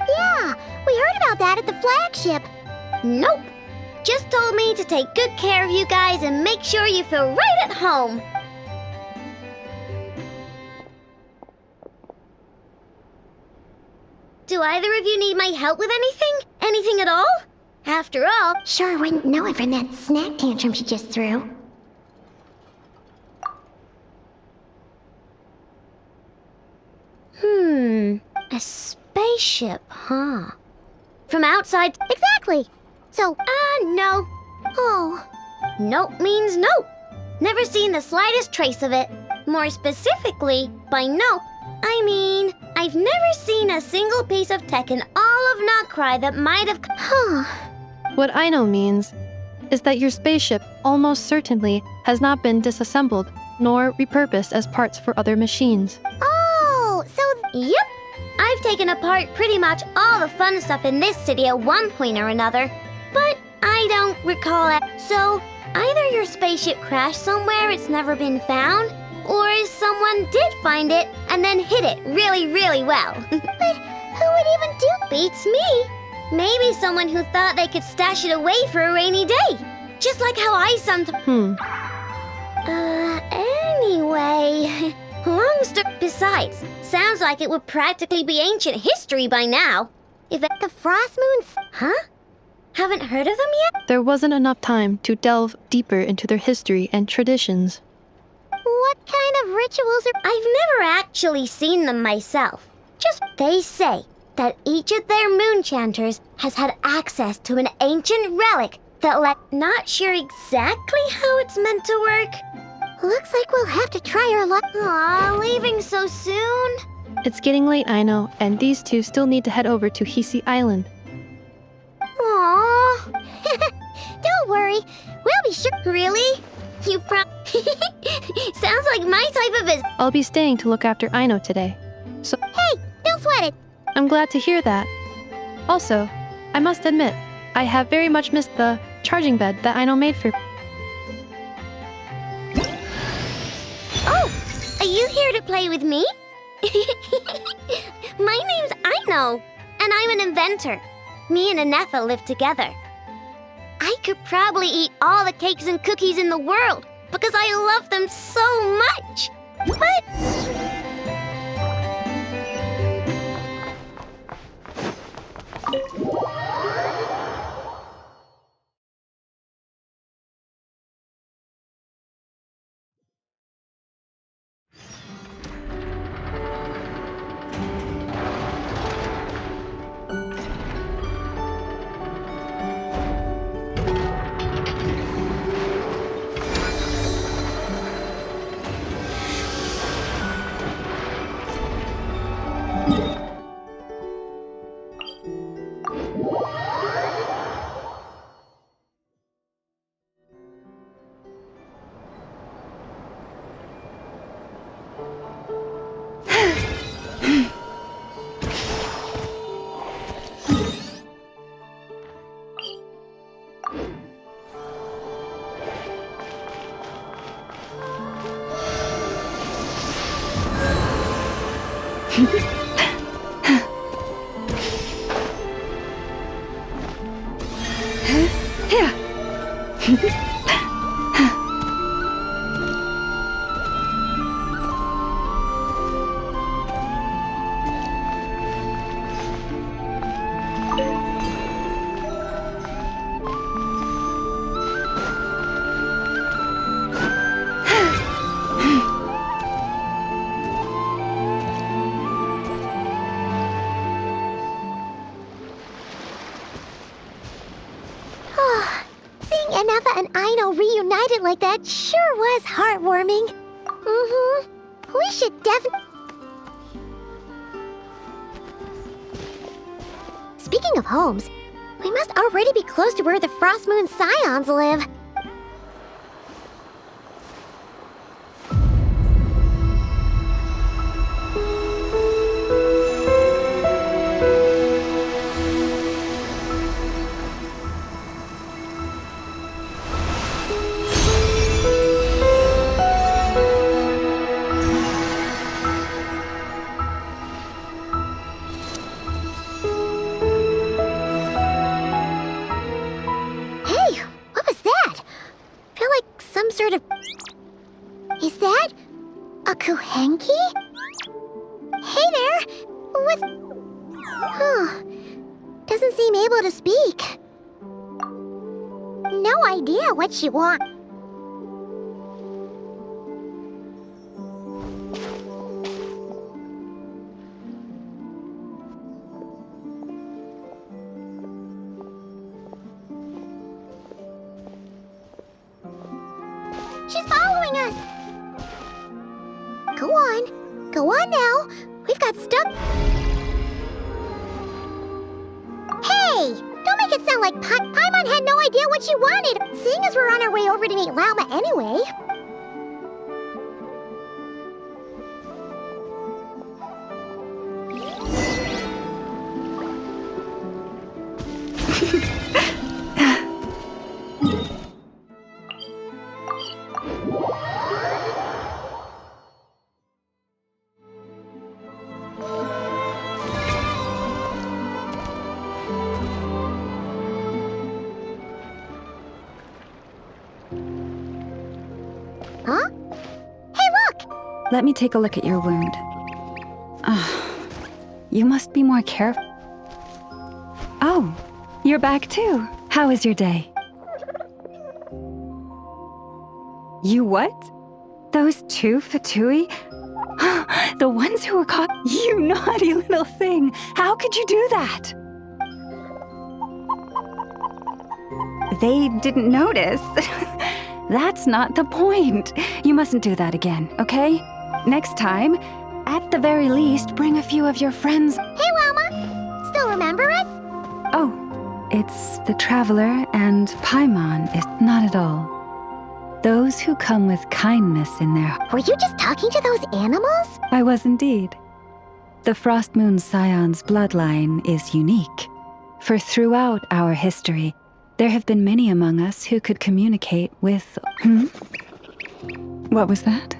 [SPEAKER 1] Yeah, we heard about that at the flagship. Nope. Just told me to take good care of you guys and make sure you feel right at home. Do either of you need my help with anything? Anything at all? After all, sure wouldn't know it from that snack tantrum she just threw. A spaceship, huh? From outside? Exactly! So, no. Oh. Nope means nope. Never seen the slightest trace of it. More specifically, by nope, I mean, I've never seen a single piece of tech in all of Krai that might have...
[SPEAKER 2] What Aino means is that your spaceship almost certainly has not been disassembled nor repurposed as parts for other machines.
[SPEAKER 1] Oh, so... Yep. I've taken apart pretty much all the fun stuff in this city at one point or another, but I don't recall it. So, either your spaceship crashed somewhere it's never been found, or someone did find it and then hid it really, really well. But who would even do? Beats me. Maybe someone who thought they could stash it away for a rainy day. Just like how I sometimes... Anyway... Long story. Besides, sounds like it would practically be ancient history by now. If it... The Frost Moons... Huh? Haven't heard of them yet?
[SPEAKER 2] There wasn't enough time to delve deeper into their history and traditions.
[SPEAKER 1] What kind of rituals are... I've never actually seen them myself. Just they say that each of their moon chanters has had access to an ancient relic that not sure exactly how it's meant to work. Looks like we'll have to try our luck. Aw, leaving so soon?
[SPEAKER 2] It's getting late, I know, and these two still need to head over to Hisi Island.
[SPEAKER 1] Aww. Don't worry, we'll be sure. Really? You Sounds like my type of business.
[SPEAKER 2] I'll be staying to look after Aino today. So...
[SPEAKER 1] Hey, don't sweat it.
[SPEAKER 2] I'm glad to hear that. Also, I must admit, I have very much missed the charging bed that Aino made for...
[SPEAKER 1] Oh, are you here to play with me? My name's Aino, and I'm an inventor. Me and Anefa live together. I could probably eat all the cakes and cookies in the world because I love them so much. But... Anefa and Aino reunited like that sure was heartwarming. We should definitely... Speaking of homes, we must already be close to where the Frost Moon Scions live. Is that a Kuhenki? Hey there! What? Huh. Doesn't seem able to speak. No idea what she wants. She's following us! Go on. Go on now. We've got stuff. Hey! Don't make it sound like Paimon had no idea what she wanted, seeing as we're on our way over to meet Lauma anyway. Huh? Hey, look!
[SPEAKER 8] Let me take a look at your wound. You must be more careful. Oh, you're back too. How was your day? You what? Those two Fatui? The ones who were caught? You naughty little thing! How could you do that? They didn't notice. That's not the point. You mustn't do that again, okay? Next time, at the very least, bring a few of your friends.
[SPEAKER 1] Hey, Lauma! Still remember us?
[SPEAKER 8] Oh, it's the Traveler and Paimon. Is not at all. Those who come with kindness in their...
[SPEAKER 1] Were you just talking to those animals?
[SPEAKER 8] I was indeed. The Frost Moon Scion's bloodline is unique. For throughout our history, there have been many among us who could communicate with... What was that?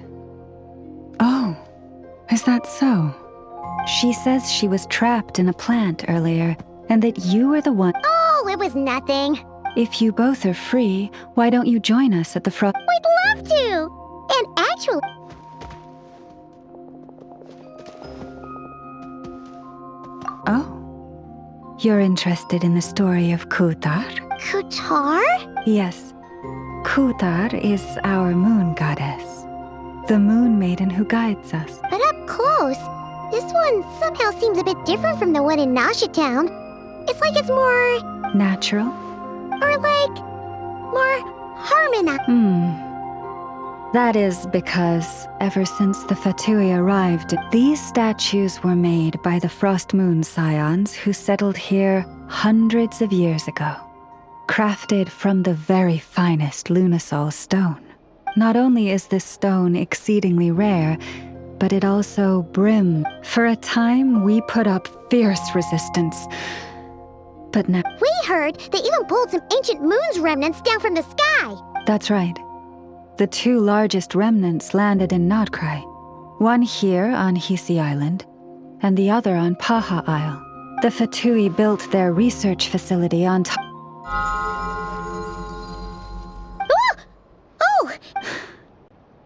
[SPEAKER 8] Oh, Is that so? She says she was trapped in a plant earlier, and that you were the one.
[SPEAKER 1] Oh, it was nothing.
[SPEAKER 8] If you both are free, why don't you join us at the
[SPEAKER 1] We'd love to! And actually...
[SPEAKER 8] Oh. You're interested in the story of Kutar?
[SPEAKER 1] Kutar?
[SPEAKER 8] Yes. Kutar is our moon goddess. The moon maiden who guides us.
[SPEAKER 1] But up close, this one somehow seems a bit different from the one in Nasha Town. It's like it's more...
[SPEAKER 8] natural?
[SPEAKER 1] Or like... more harmonized.
[SPEAKER 8] That is because, ever since the Fatui arrived, these statues were made by the Frost Moon Scions who settled here hundreds of years ago. Crafted from the very finest Lunasol stone. Not only is this stone exceedingly rare, but it also brimmed. For a time, we put up fierce resistance. But now...
[SPEAKER 1] We heard they even pulled some ancient moon's remnants down from the sky.
[SPEAKER 8] That's right. The two largest remnants landed in Krai. One here on Hisi Island, and the other on Paha Isle. The Fatui built their research facility on top.
[SPEAKER 1] Oh!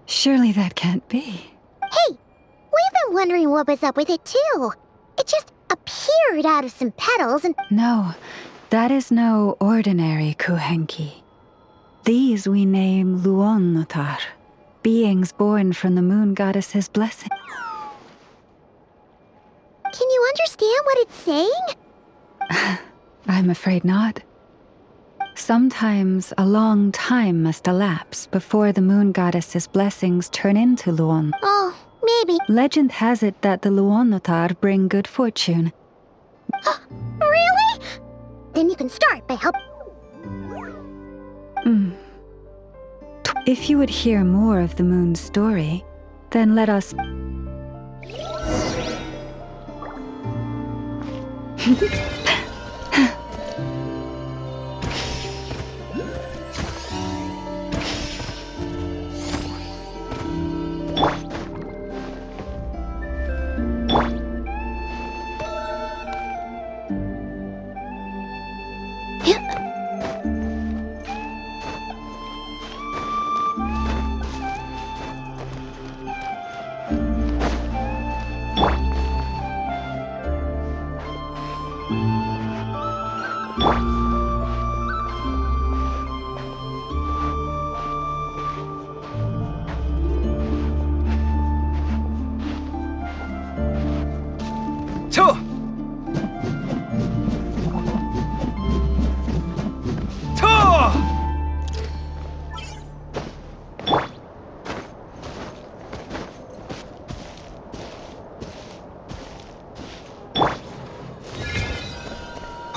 [SPEAKER 8] Surely that can't be.
[SPEAKER 1] Hey, we've been wondering what was up with it too. It just appeared out of some petals and...
[SPEAKER 8] No, that is no ordinary Kuhenki. These we name Luonnotar, beings born from the moon goddess's blessing.
[SPEAKER 1] Can you understand what it's saying?
[SPEAKER 8] I'm afraid not. Sometimes a long time must elapse before the moon goddess's blessings turn into Luon.
[SPEAKER 1] Oh, maybe.
[SPEAKER 8] Legend has it that the Luonnotar bring good fortune.
[SPEAKER 1] Really? Then you can start by helping.
[SPEAKER 8] If you would hear more of the moon's story, then let us...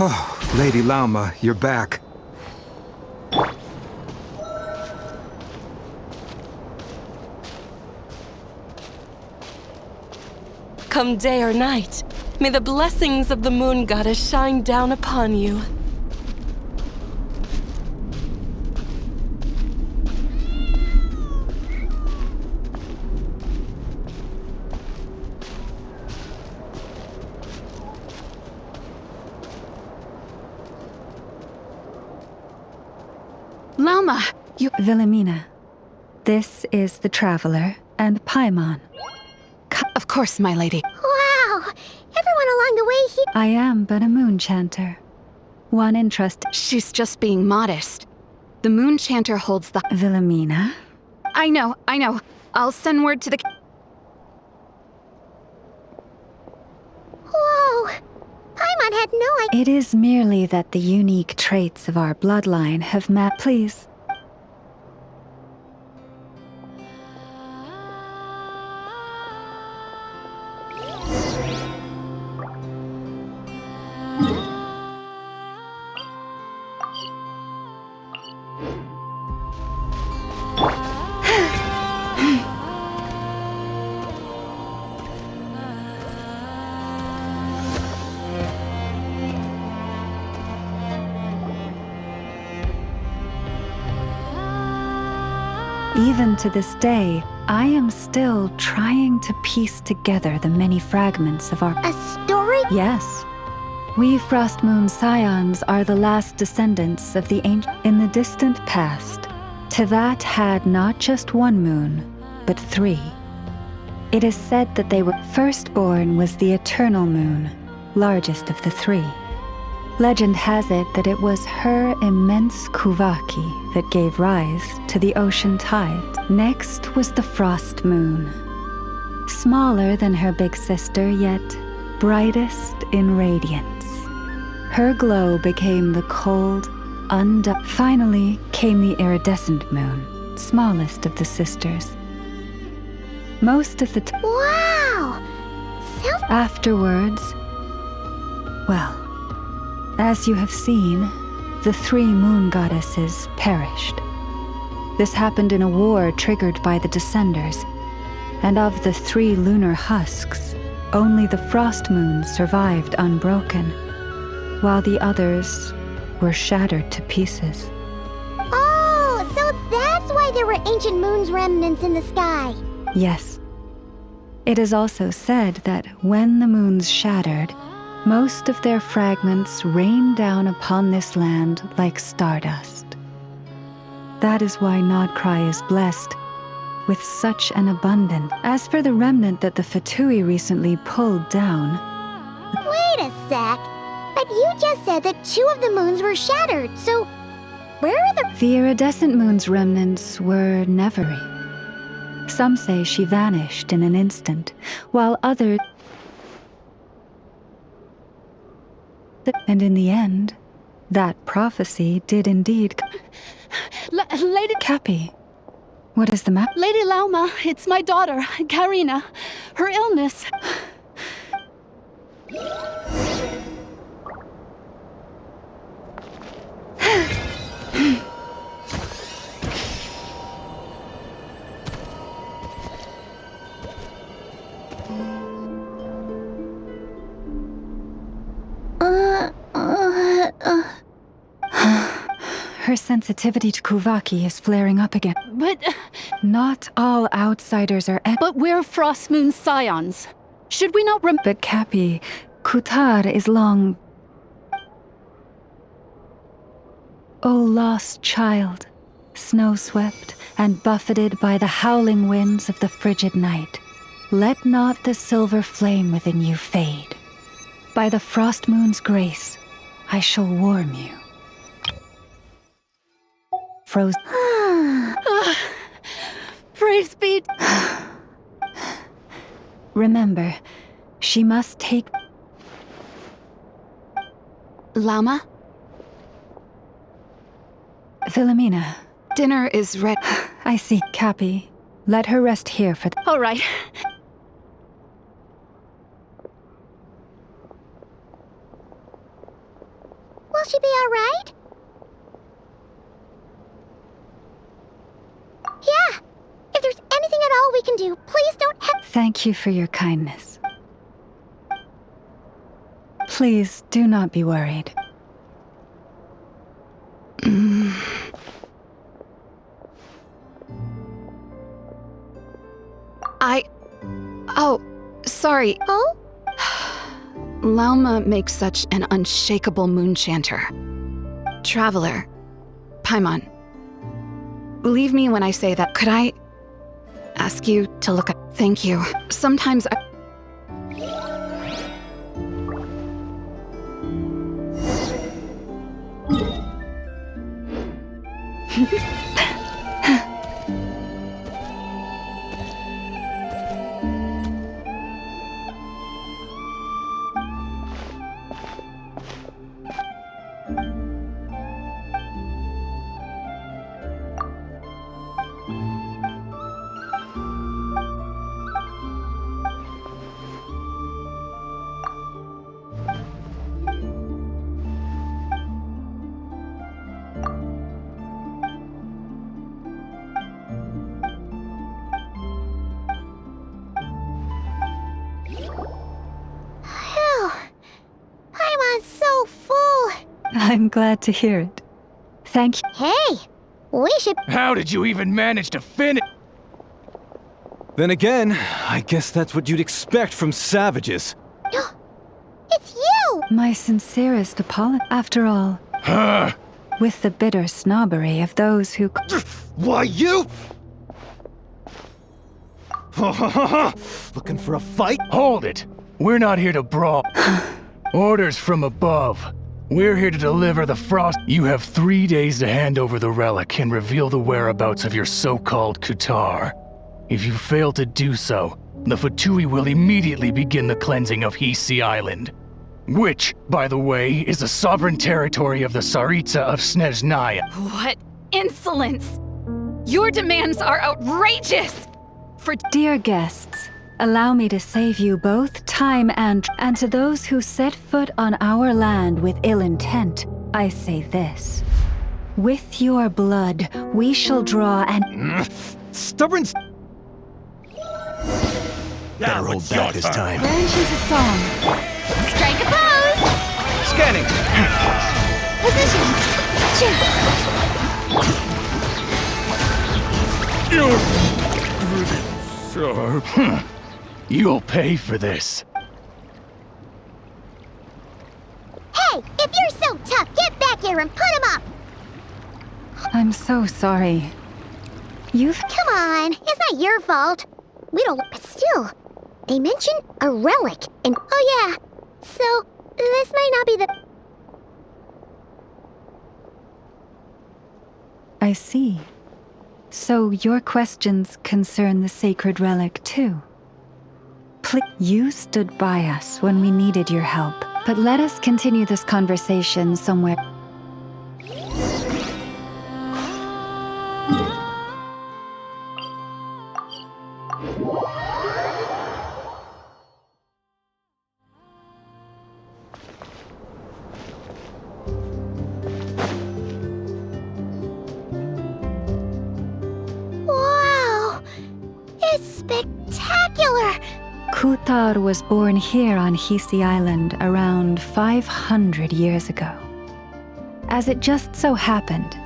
[SPEAKER 13] Oh, Lady Lauma, you're back.
[SPEAKER 14] Come day or night, may the blessings of the moon goddess shine down upon you.
[SPEAKER 3] Lauma, you...
[SPEAKER 8] Wilhelmina, this is the Traveler and Paimon.
[SPEAKER 3] Of course, my lady.
[SPEAKER 1] Wow! Everyone along the way here...
[SPEAKER 8] I am but a moon chanter. One entrusted...
[SPEAKER 3] She's just being modest. The moon chanter holds the...
[SPEAKER 8] Wilhelmina?
[SPEAKER 3] I know. I'll send word to the...
[SPEAKER 1] Whoa! Paimon had no idea...
[SPEAKER 8] It is merely that the unique traits of our bloodline have met... Please. Even to this day, I am still trying to piece together the many fragments of our...
[SPEAKER 1] A story?
[SPEAKER 8] Yes. We Frost Moon Scions are the last descendants of the ancient... In the distant past, Teyvat had not just one moon, but 3. It is said that they were... Firstborn was the Eternal Moon, largest of the 3. Legend has it that it was her immense Kuvaki that gave rise to the ocean tides. Next was the Frost Moon. Smaller than her big sister, yet brightest in radiance. Her glow became the cold, Finally came the Iridescent Moon, smallest of the sisters. Most of the
[SPEAKER 1] Wow!
[SPEAKER 8] Afterwards, well, as you have seen, the 3 moon goddesses perished. This happened in a war triggered by the Descenders, and of the 3 lunar husks, only the Frost Moon survived unbroken, while the others were shattered to pieces.
[SPEAKER 1] Oh, so that's why there were ancient moon's remnants in the sky.
[SPEAKER 8] Yes. It is also said that when the moons shattered, most of their fragments rained down upon this land like stardust. That is why Krai is blessed with such an abundance. As for the remnant that the Fatui recently pulled down...
[SPEAKER 1] Wait a sec. But you just said that 2 of the moons were shattered, so where are the...
[SPEAKER 8] The iridescent moon's remnants were Nevery. Some say she vanished in an instant, while others... And in the end, that prophecy did indeed...
[SPEAKER 15] Lady...
[SPEAKER 8] Cappy, what is the matter?
[SPEAKER 15] Lady Lauma, it's my daughter, Karina. Her illness...
[SPEAKER 8] Her sensitivity to Kuvaki is flaring up again.
[SPEAKER 15] But...
[SPEAKER 8] Not all outsiders are...
[SPEAKER 15] But we're Frost Moon Scions. Should we not
[SPEAKER 8] But Cappy, Kutar is long... O lost child, snow-swept and buffeted by the howling winds of the frigid night, let not the silver flame within you fade. By the Frost Moon's grace, I shall warm you. Frozen.
[SPEAKER 15] Praise be...
[SPEAKER 8] Remember, she must take...
[SPEAKER 3] Lauma?
[SPEAKER 8] Philomena.
[SPEAKER 3] Dinner is ready.
[SPEAKER 8] I see. Cappy, let her rest here for...
[SPEAKER 15] All right.
[SPEAKER 1] Will she be all right? Yeah. If there's anything at all we can do, please don't...
[SPEAKER 8] Thank you for your kindness. Please do not be worried.
[SPEAKER 3] Oh, sorry.
[SPEAKER 1] Oh?
[SPEAKER 3] Lauma makes such an unshakable moon chanter. Traveler. Paimon. Believe me when I say that. Could I ask you to look at... Thank you. Sometimes I...
[SPEAKER 8] I'm glad to hear it. Thank you.
[SPEAKER 1] Hey, we should...
[SPEAKER 7] How did you even manage to finish?
[SPEAKER 9] Then again, I guess that's what you'd expect from savages.
[SPEAKER 1] It's you!
[SPEAKER 8] My sincerest apology. After all, with the bitter snobbery of those who...
[SPEAKER 9] Why, you? Looking for a fight?
[SPEAKER 7] Hold it! We're not here to brawl. Orders from above. We're here to deliver the frost. You have 3 days to hand over the relic and reveal the whereabouts of your so-called Kutar. If you fail to do so, the Fatui will immediately begin the cleansing of Hisi Island. Which, by the way, is a sovereign territory of the Tsaritsa of Snezhnaya.
[SPEAKER 16] What insolence! Your demands are outrageous!
[SPEAKER 8] Dear guests, allow me to save you both time and to those who set foot on our land with ill intent, I say this. With your blood, we shall draw an...
[SPEAKER 9] Stubborn...
[SPEAKER 4] Better hold back this time.
[SPEAKER 8] Then she's a song.
[SPEAKER 12] Strike a pose!
[SPEAKER 9] Scanning!
[SPEAKER 12] Position!
[SPEAKER 7] You're pretty sharp. You'll pay for this.
[SPEAKER 1] Hey, if you're so tough, get back here and put him up!
[SPEAKER 8] I'm so sorry.
[SPEAKER 1] Come on, it's not your fault. We don't... But still, they mentioned a relic, and oh yeah, so this might not be the...
[SPEAKER 8] I see. So your questions concern the sacred relic too. You stood by us when we needed your help, but let us continue this conversation somewhere.
[SPEAKER 1] Wow! It's spectacular!
[SPEAKER 8] Kutar was born here on Hisi Island around 500 years ago. As it just so happened,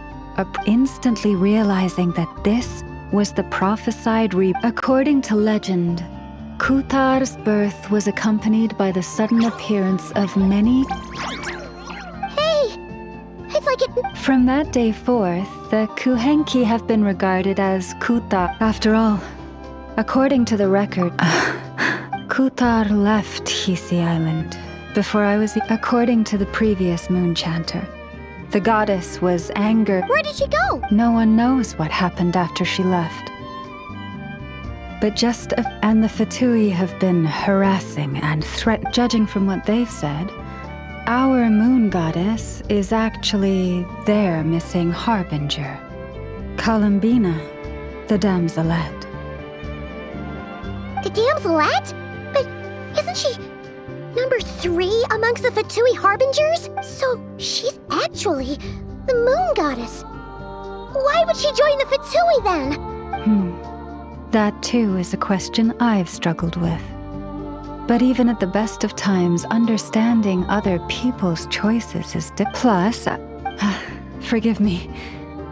[SPEAKER 8] instantly realizing that this was the prophesied according to legend, Kutar's birth was accompanied by the sudden appearance of many...
[SPEAKER 1] Hey! It's like it...
[SPEAKER 8] From that day forth, the Kuhenki have been regarded as Kutar. After all, according to the record, Kutar left Hisi Island before I was... According to the previous moon chanter, the goddess was angered.
[SPEAKER 1] Where did she go?
[SPEAKER 8] No one knows what happened after she left. But and the Fatui have been harassing and judging from what they've said, our moon goddess is actually their missing harbinger, Columbina, the damselette.
[SPEAKER 1] The damselette? But isn't she number 3 amongst the Fatui harbingers? So she's actually the moon goddess. Why would she join the Fatui then?
[SPEAKER 8] That too is a question I've struggled with. But even at the best of times, understanding other people's choices is Plus, forgive me,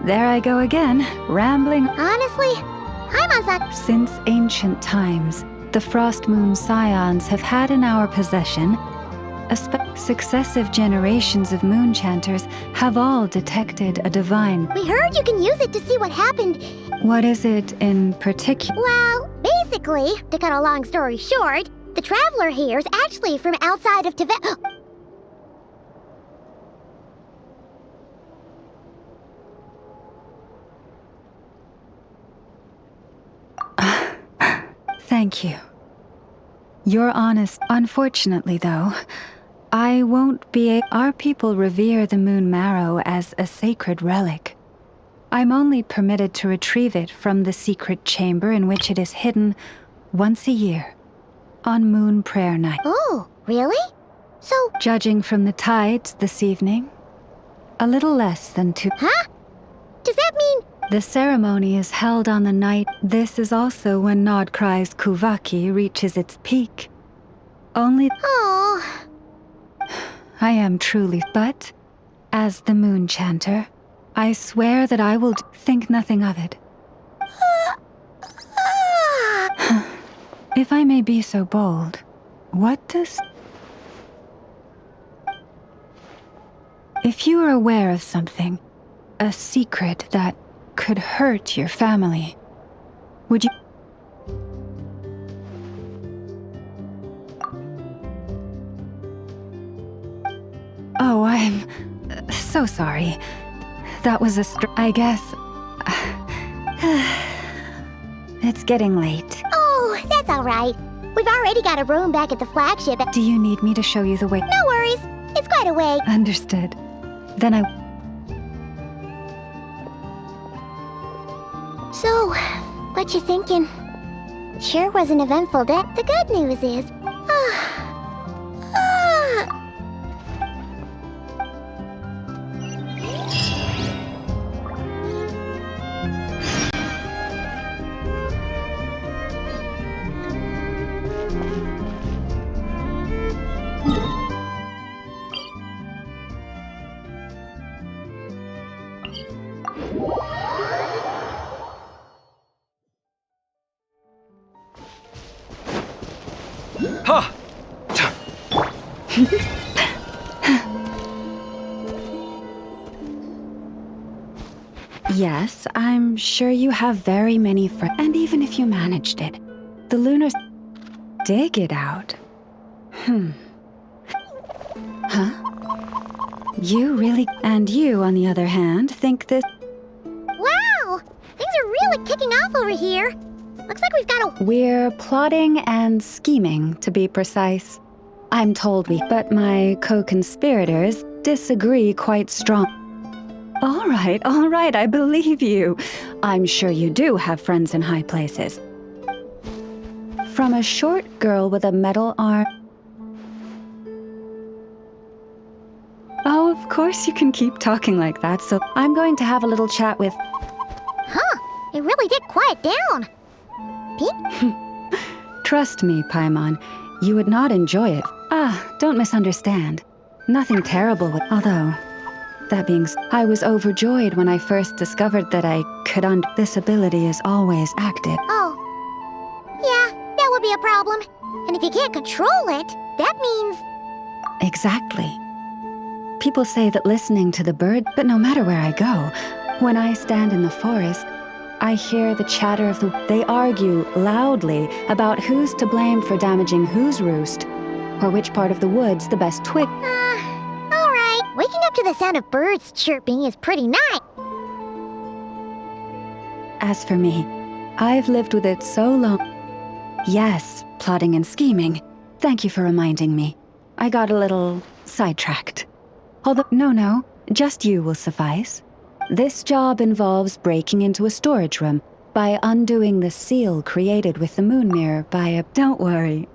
[SPEAKER 8] there I go again, rambling.
[SPEAKER 1] Honestly, I'm on that.
[SPEAKER 8] Since ancient times, the Frost Moon Scions have had in our possession successive generations of moon chanters have all detected a divine.
[SPEAKER 1] We heard you can use it to see what happened.
[SPEAKER 8] What is it in particular?
[SPEAKER 1] Well, basically, to cut a long story short, the traveler here is actually from outside of Tibet.
[SPEAKER 8] Thank you. You're honest. Unfortunately, though, I won't be Our people revere the moon marrow as a sacred relic. I'm only permitted to retrieve it from the secret chamber in which it is hidden once a year, on moon prayer night.
[SPEAKER 1] Oh, really? So...
[SPEAKER 8] Judging from the tides this evening, a little less than 2...
[SPEAKER 1] Huh? Does that mean...
[SPEAKER 8] The ceremony is held on the night. This is also when Nod Krai's Kuvaki reaches its peak. Only...
[SPEAKER 1] Oh...
[SPEAKER 8] I am truly... But, as the moon chanter, I swear that I will think nothing of it. If I may be so bold, what does... If you are aware of something, a secret that could hurt your family, would you... Oh, I'm so sorry. That was I guess... It's getting late.
[SPEAKER 1] Oh, that's all right. We've already got a room back at the flagship.
[SPEAKER 8] Do you need me to show you the way?
[SPEAKER 1] No worries. It's quite a way.
[SPEAKER 8] Understood. Then I...
[SPEAKER 1] So, what you thinking? Sure was an eventful day. The good news is...
[SPEAKER 9] Ha!
[SPEAKER 8] Yes, I'm sure you have very many friends. And even if you managed it, the Lunars... Dig it out. Huh? You really... And you, on the other hand, think this...
[SPEAKER 1] Wow! Things are really kicking off over here. Looks like we've got a...
[SPEAKER 8] We're plotting and scheming, to be precise. I'm told but my co-conspirators disagree quite strong. All right, I believe you. I'm sure you do have friends in high places. From a short girl with a metal arm... Oh, of course you can keep talking like that, so I'm going to have a little chat with...
[SPEAKER 1] Huh, it really did quiet down.
[SPEAKER 8] Trust me, Paimon, you would not enjoy it. Don't misunderstand. Nothing terrible would... Although, that being said, I was overjoyed when I first discovered that I could This ability is always active.
[SPEAKER 1] Oh. Yeah, that would be a problem. And if you can't control it, that means...
[SPEAKER 8] Exactly. People say that listening to the bird, but no matter where I go, when I stand in the forest, I hear the chatter of the... They argue loudly about who's to blame for damaging whose roost, or which part of the woods the best twig...
[SPEAKER 1] alright. Waking up to the sound of birds chirping is pretty nice.
[SPEAKER 8] As for me, I've lived with it so long. Yes, plotting and scheming. Thank you for reminding me. I got a little sidetracked. Although, no, just you will suffice. This job involves breaking into a storage room by undoing the seal created with the moon mirror by a... Don't worry,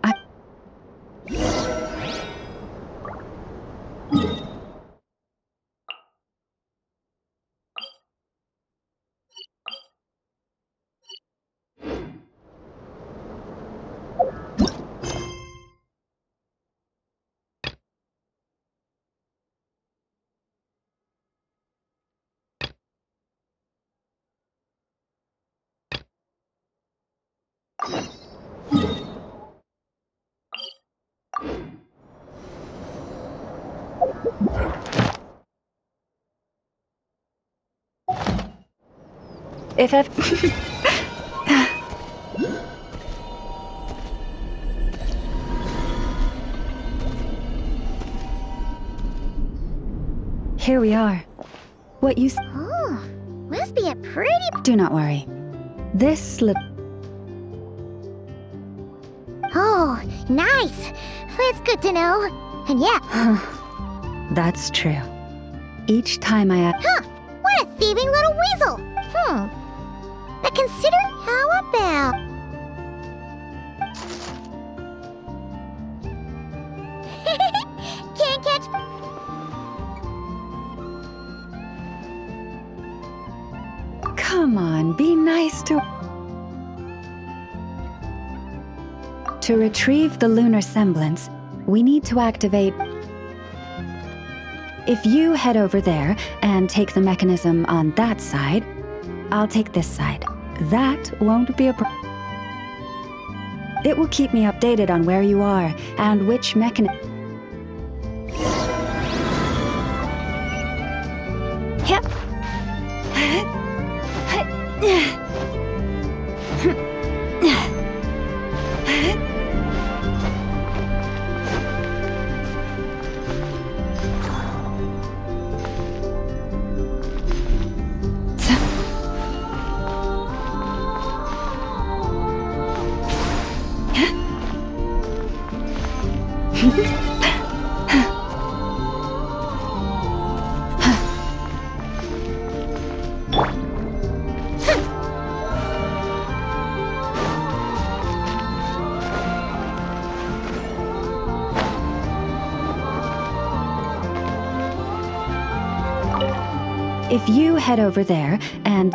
[SPEAKER 8] If I... Here we are. What you...
[SPEAKER 1] Oh, must be a pretty...
[SPEAKER 8] Do not worry. This
[SPEAKER 1] Oh, nice. That's good to know. And yeah.
[SPEAKER 8] That's true. Each time I...
[SPEAKER 1] Huh, what a thieving little weasel. But consider how about... Can't catch...
[SPEAKER 8] Come on, be nice to... To retrieve the lunar semblance, we need to activate... If you head over there and take the mechanism on that side, I'll take this side. That won't be a problem. It will keep me updated on where you are and which mechanism. Yep. If you head over there and...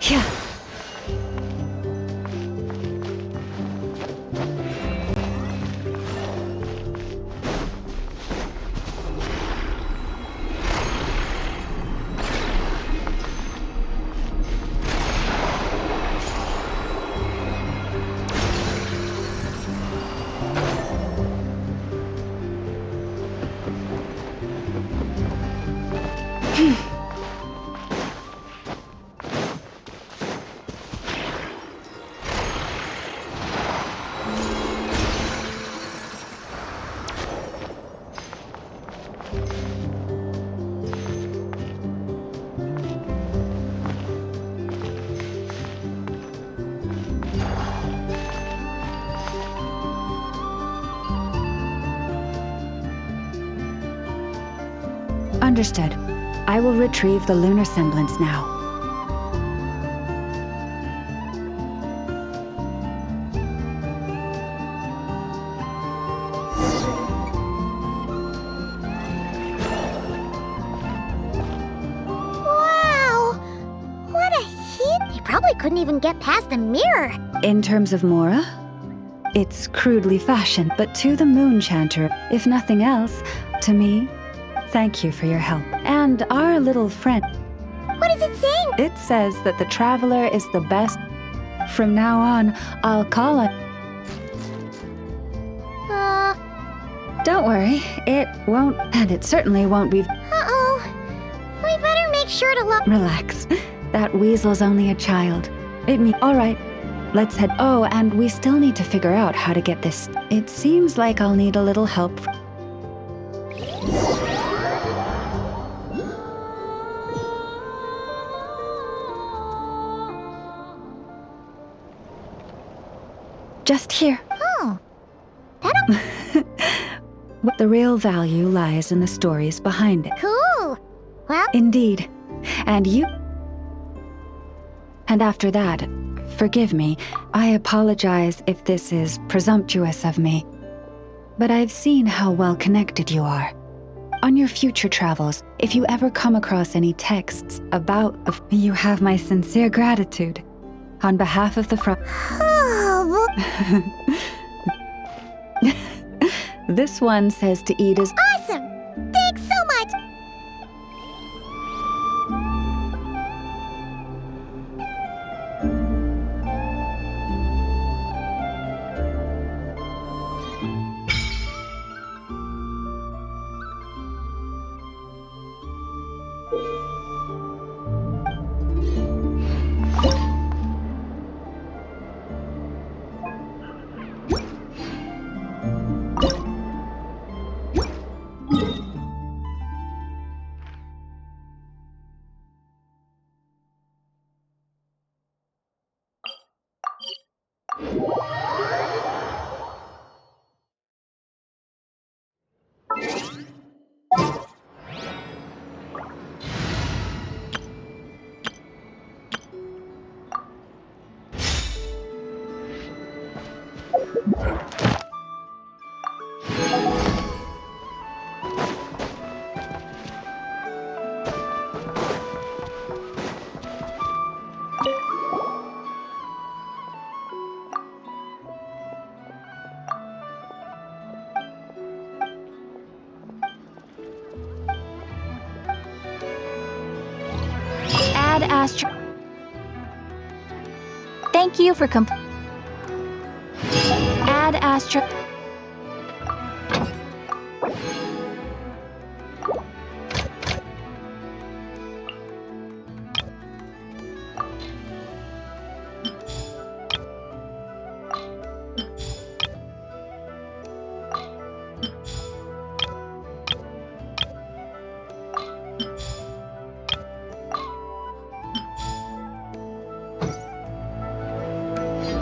[SPEAKER 8] Yeah. Understood. I will retrieve the lunar semblance now.
[SPEAKER 1] Wow! What a heat! They probably couldn't even get past the mirror.
[SPEAKER 8] In terms of Mora, it's crudely fashioned, but to the Moon Chanter, if nothing else, to me, thank you for your help. And our little friend.
[SPEAKER 1] What is it saying?
[SPEAKER 8] It says that the Traveler is the best. From now on, I'll call it. Don't worry, it won't, and it certainly won't be.
[SPEAKER 1] Uh-oh. We better make sure to look.
[SPEAKER 8] Relax. That weasel's only a child. All right. Let's head. Oh, and we still need to figure out how to get this. It seems like I'll need a little help. Just here.
[SPEAKER 1] Oh.
[SPEAKER 8] The real value lies in the stories behind it.
[SPEAKER 1] Cool. Well.
[SPEAKER 8] Indeed. And you. And after that, forgive me. I apologize if this is presumptuous of me. But I've seen how well connected you are. On your future travels, if you ever come across any texts about you have my sincere gratitude. On behalf of the This one says to eat as
[SPEAKER 1] awesome! Thanks so much!
[SPEAKER 11] Add Astra. Thank you for Add Astra.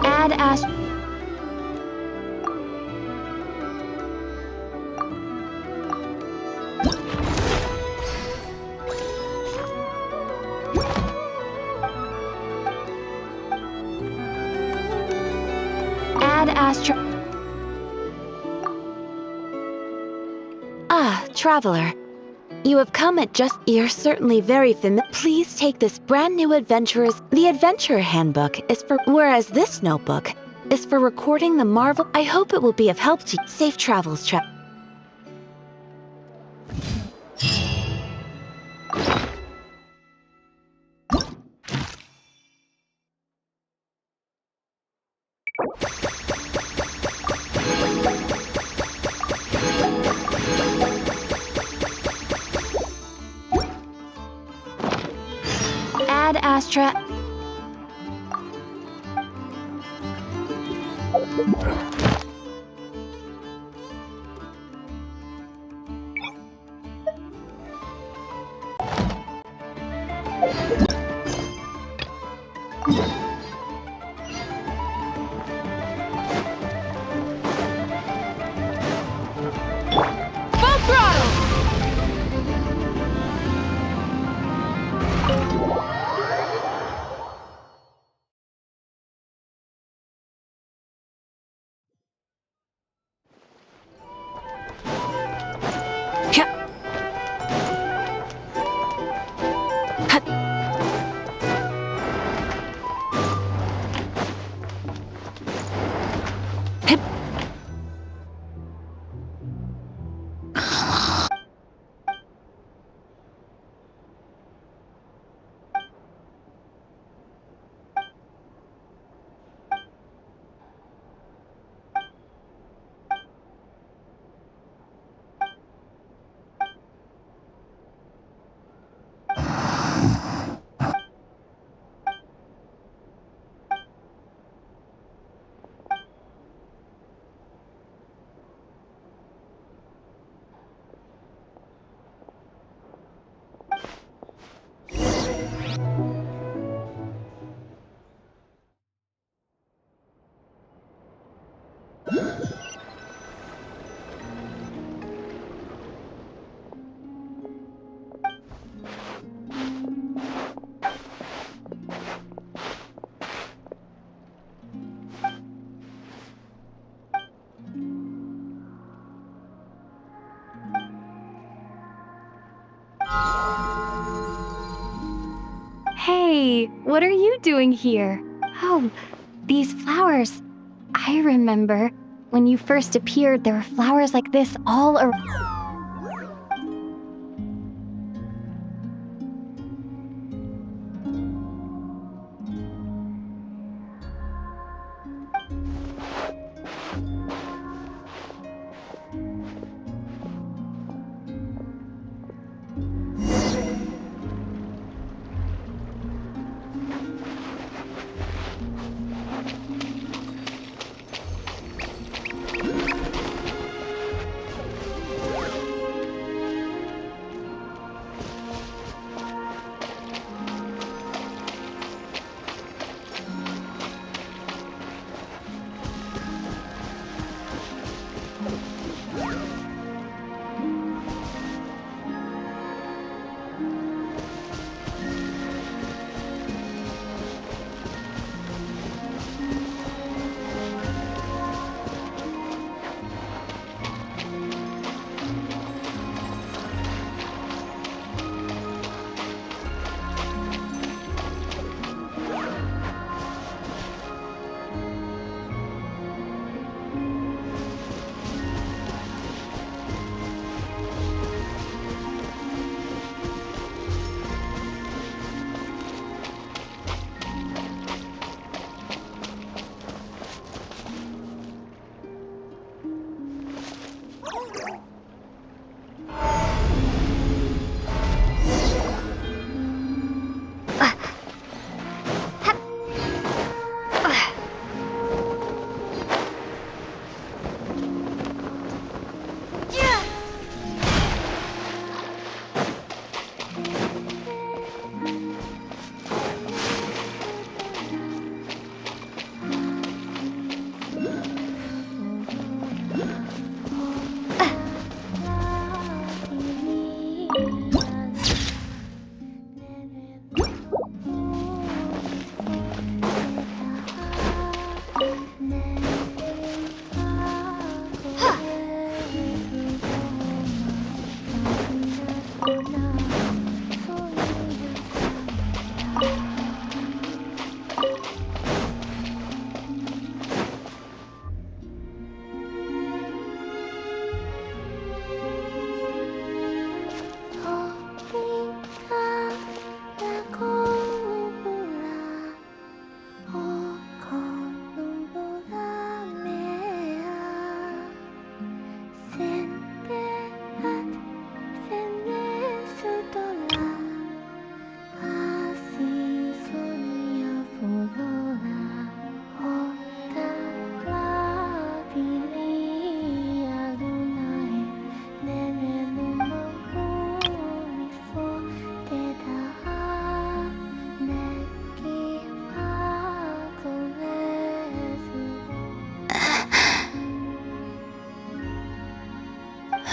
[SPEAKER 11] Add Astra. Add Astra. Ah, traveler. You have come at just. You're certainly very familiar. Please take this brand new adventurer's. The adventurer handbook is for. Whereas this notebook is for recording the marvel. I hope it will be of help to you. Safe travels, Add Astra.
[SPEAKER 14] Full throttle!
[SPEAKER 17] Hey, what are you doing here? Oh, these flowers. I remember when you first appeared, there were flowers like this all around.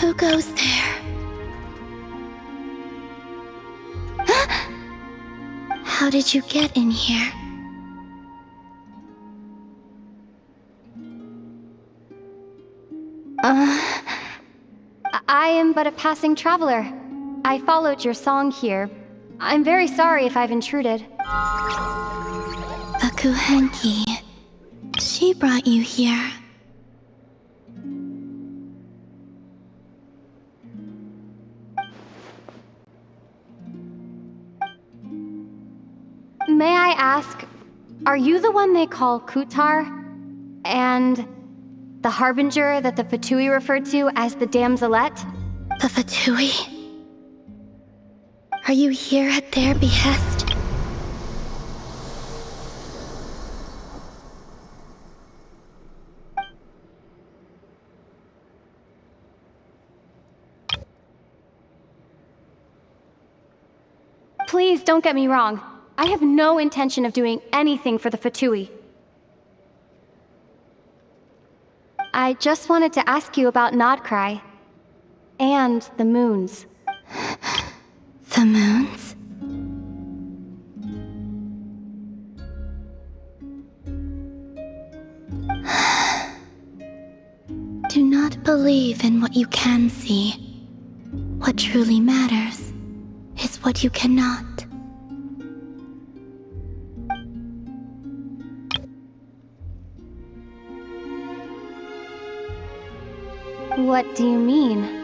[SPEAKER 10] Who goes there? How did you get in here?
[SPEAKER 17] I am but a passing traveler. I followed your song here. I'm very sorry if I've intruded.
[SPEAKER 10] A Kuhenki. She brought you here.
[SPEAKER 17] May I ask, are you the one they call Kutar? And the harbinger that the Fatui referred to as the Damselette?
[SPEAKER 10] The Fatui? Are you here at their behest?
[SPEAKER 17] Please don't get me wrong. I have no intention of doing anything for the Fatui. I just wanted to ask you about Krai. And the moons.
[SPEAKER 10] The moons? Do not believe in what you can see. What truly matters is what you cannot.
[SPEAKER 17] What do you mean?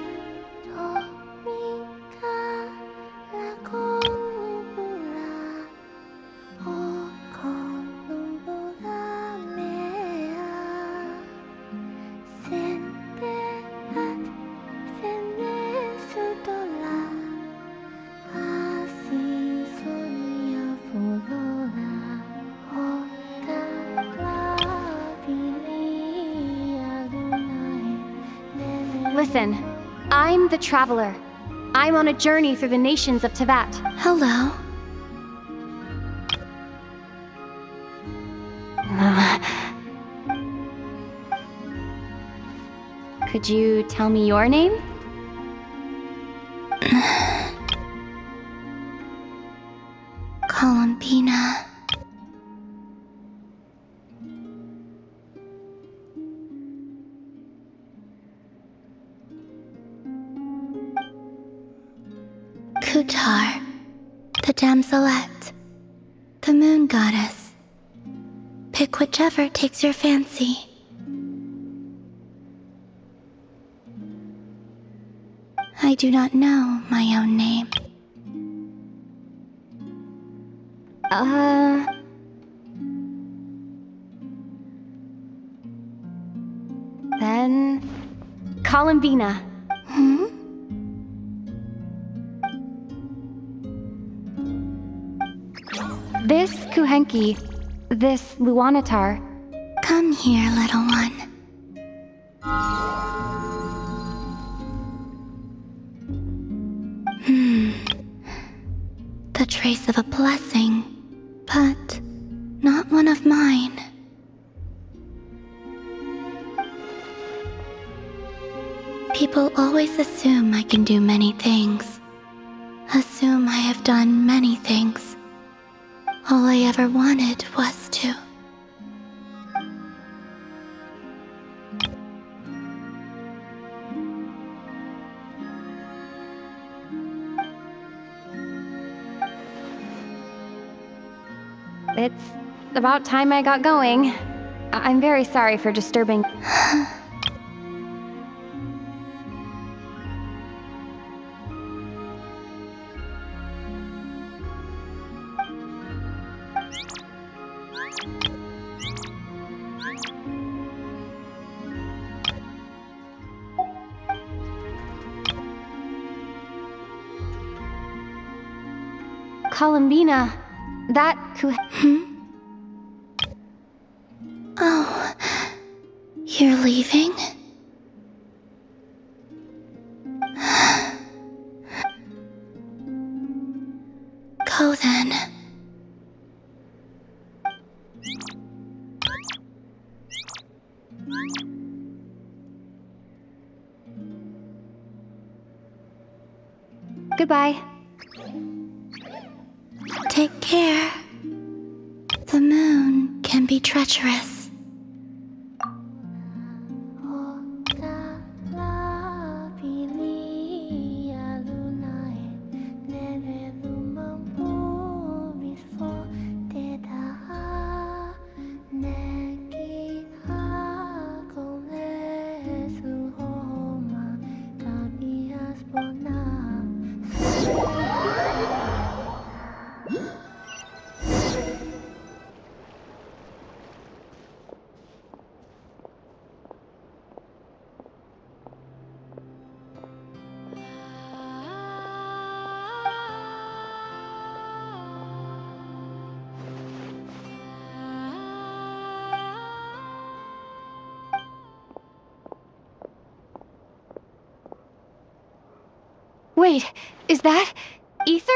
[SPEAKER 17] Listen, I'm the Traveler. I'm on a journey through the nations of Teyvat.
[SPEAKER 10] Hello.
[SPEAKER 17] Could you tell me your name?
[SPEAKER 10] Columbina. Kutar, the Damselette, the moon goddess. Pick whichever takes your fancy. I do not know my own name.
[SPEAKER 17] Then... Columbina. This Kuhenki, this Luanatar.
[SPEAKER 10] Come here, little one. The trace of a blessing, but not one of mine. People always assume I can do many things. Assume I have done many things. All I ever wanted was to.
[SPEAKER 17] It's about time I got going. I'm very sorry for disturbing. Columbina, that
[SPEAKER 10] Oh, you're leaving? Go then.
[SPEAKER 17] Goodbye.
[SPEAKER 10] Take care. The moon can be treacherous.
[SPEAKER 17] Wait, is that ether?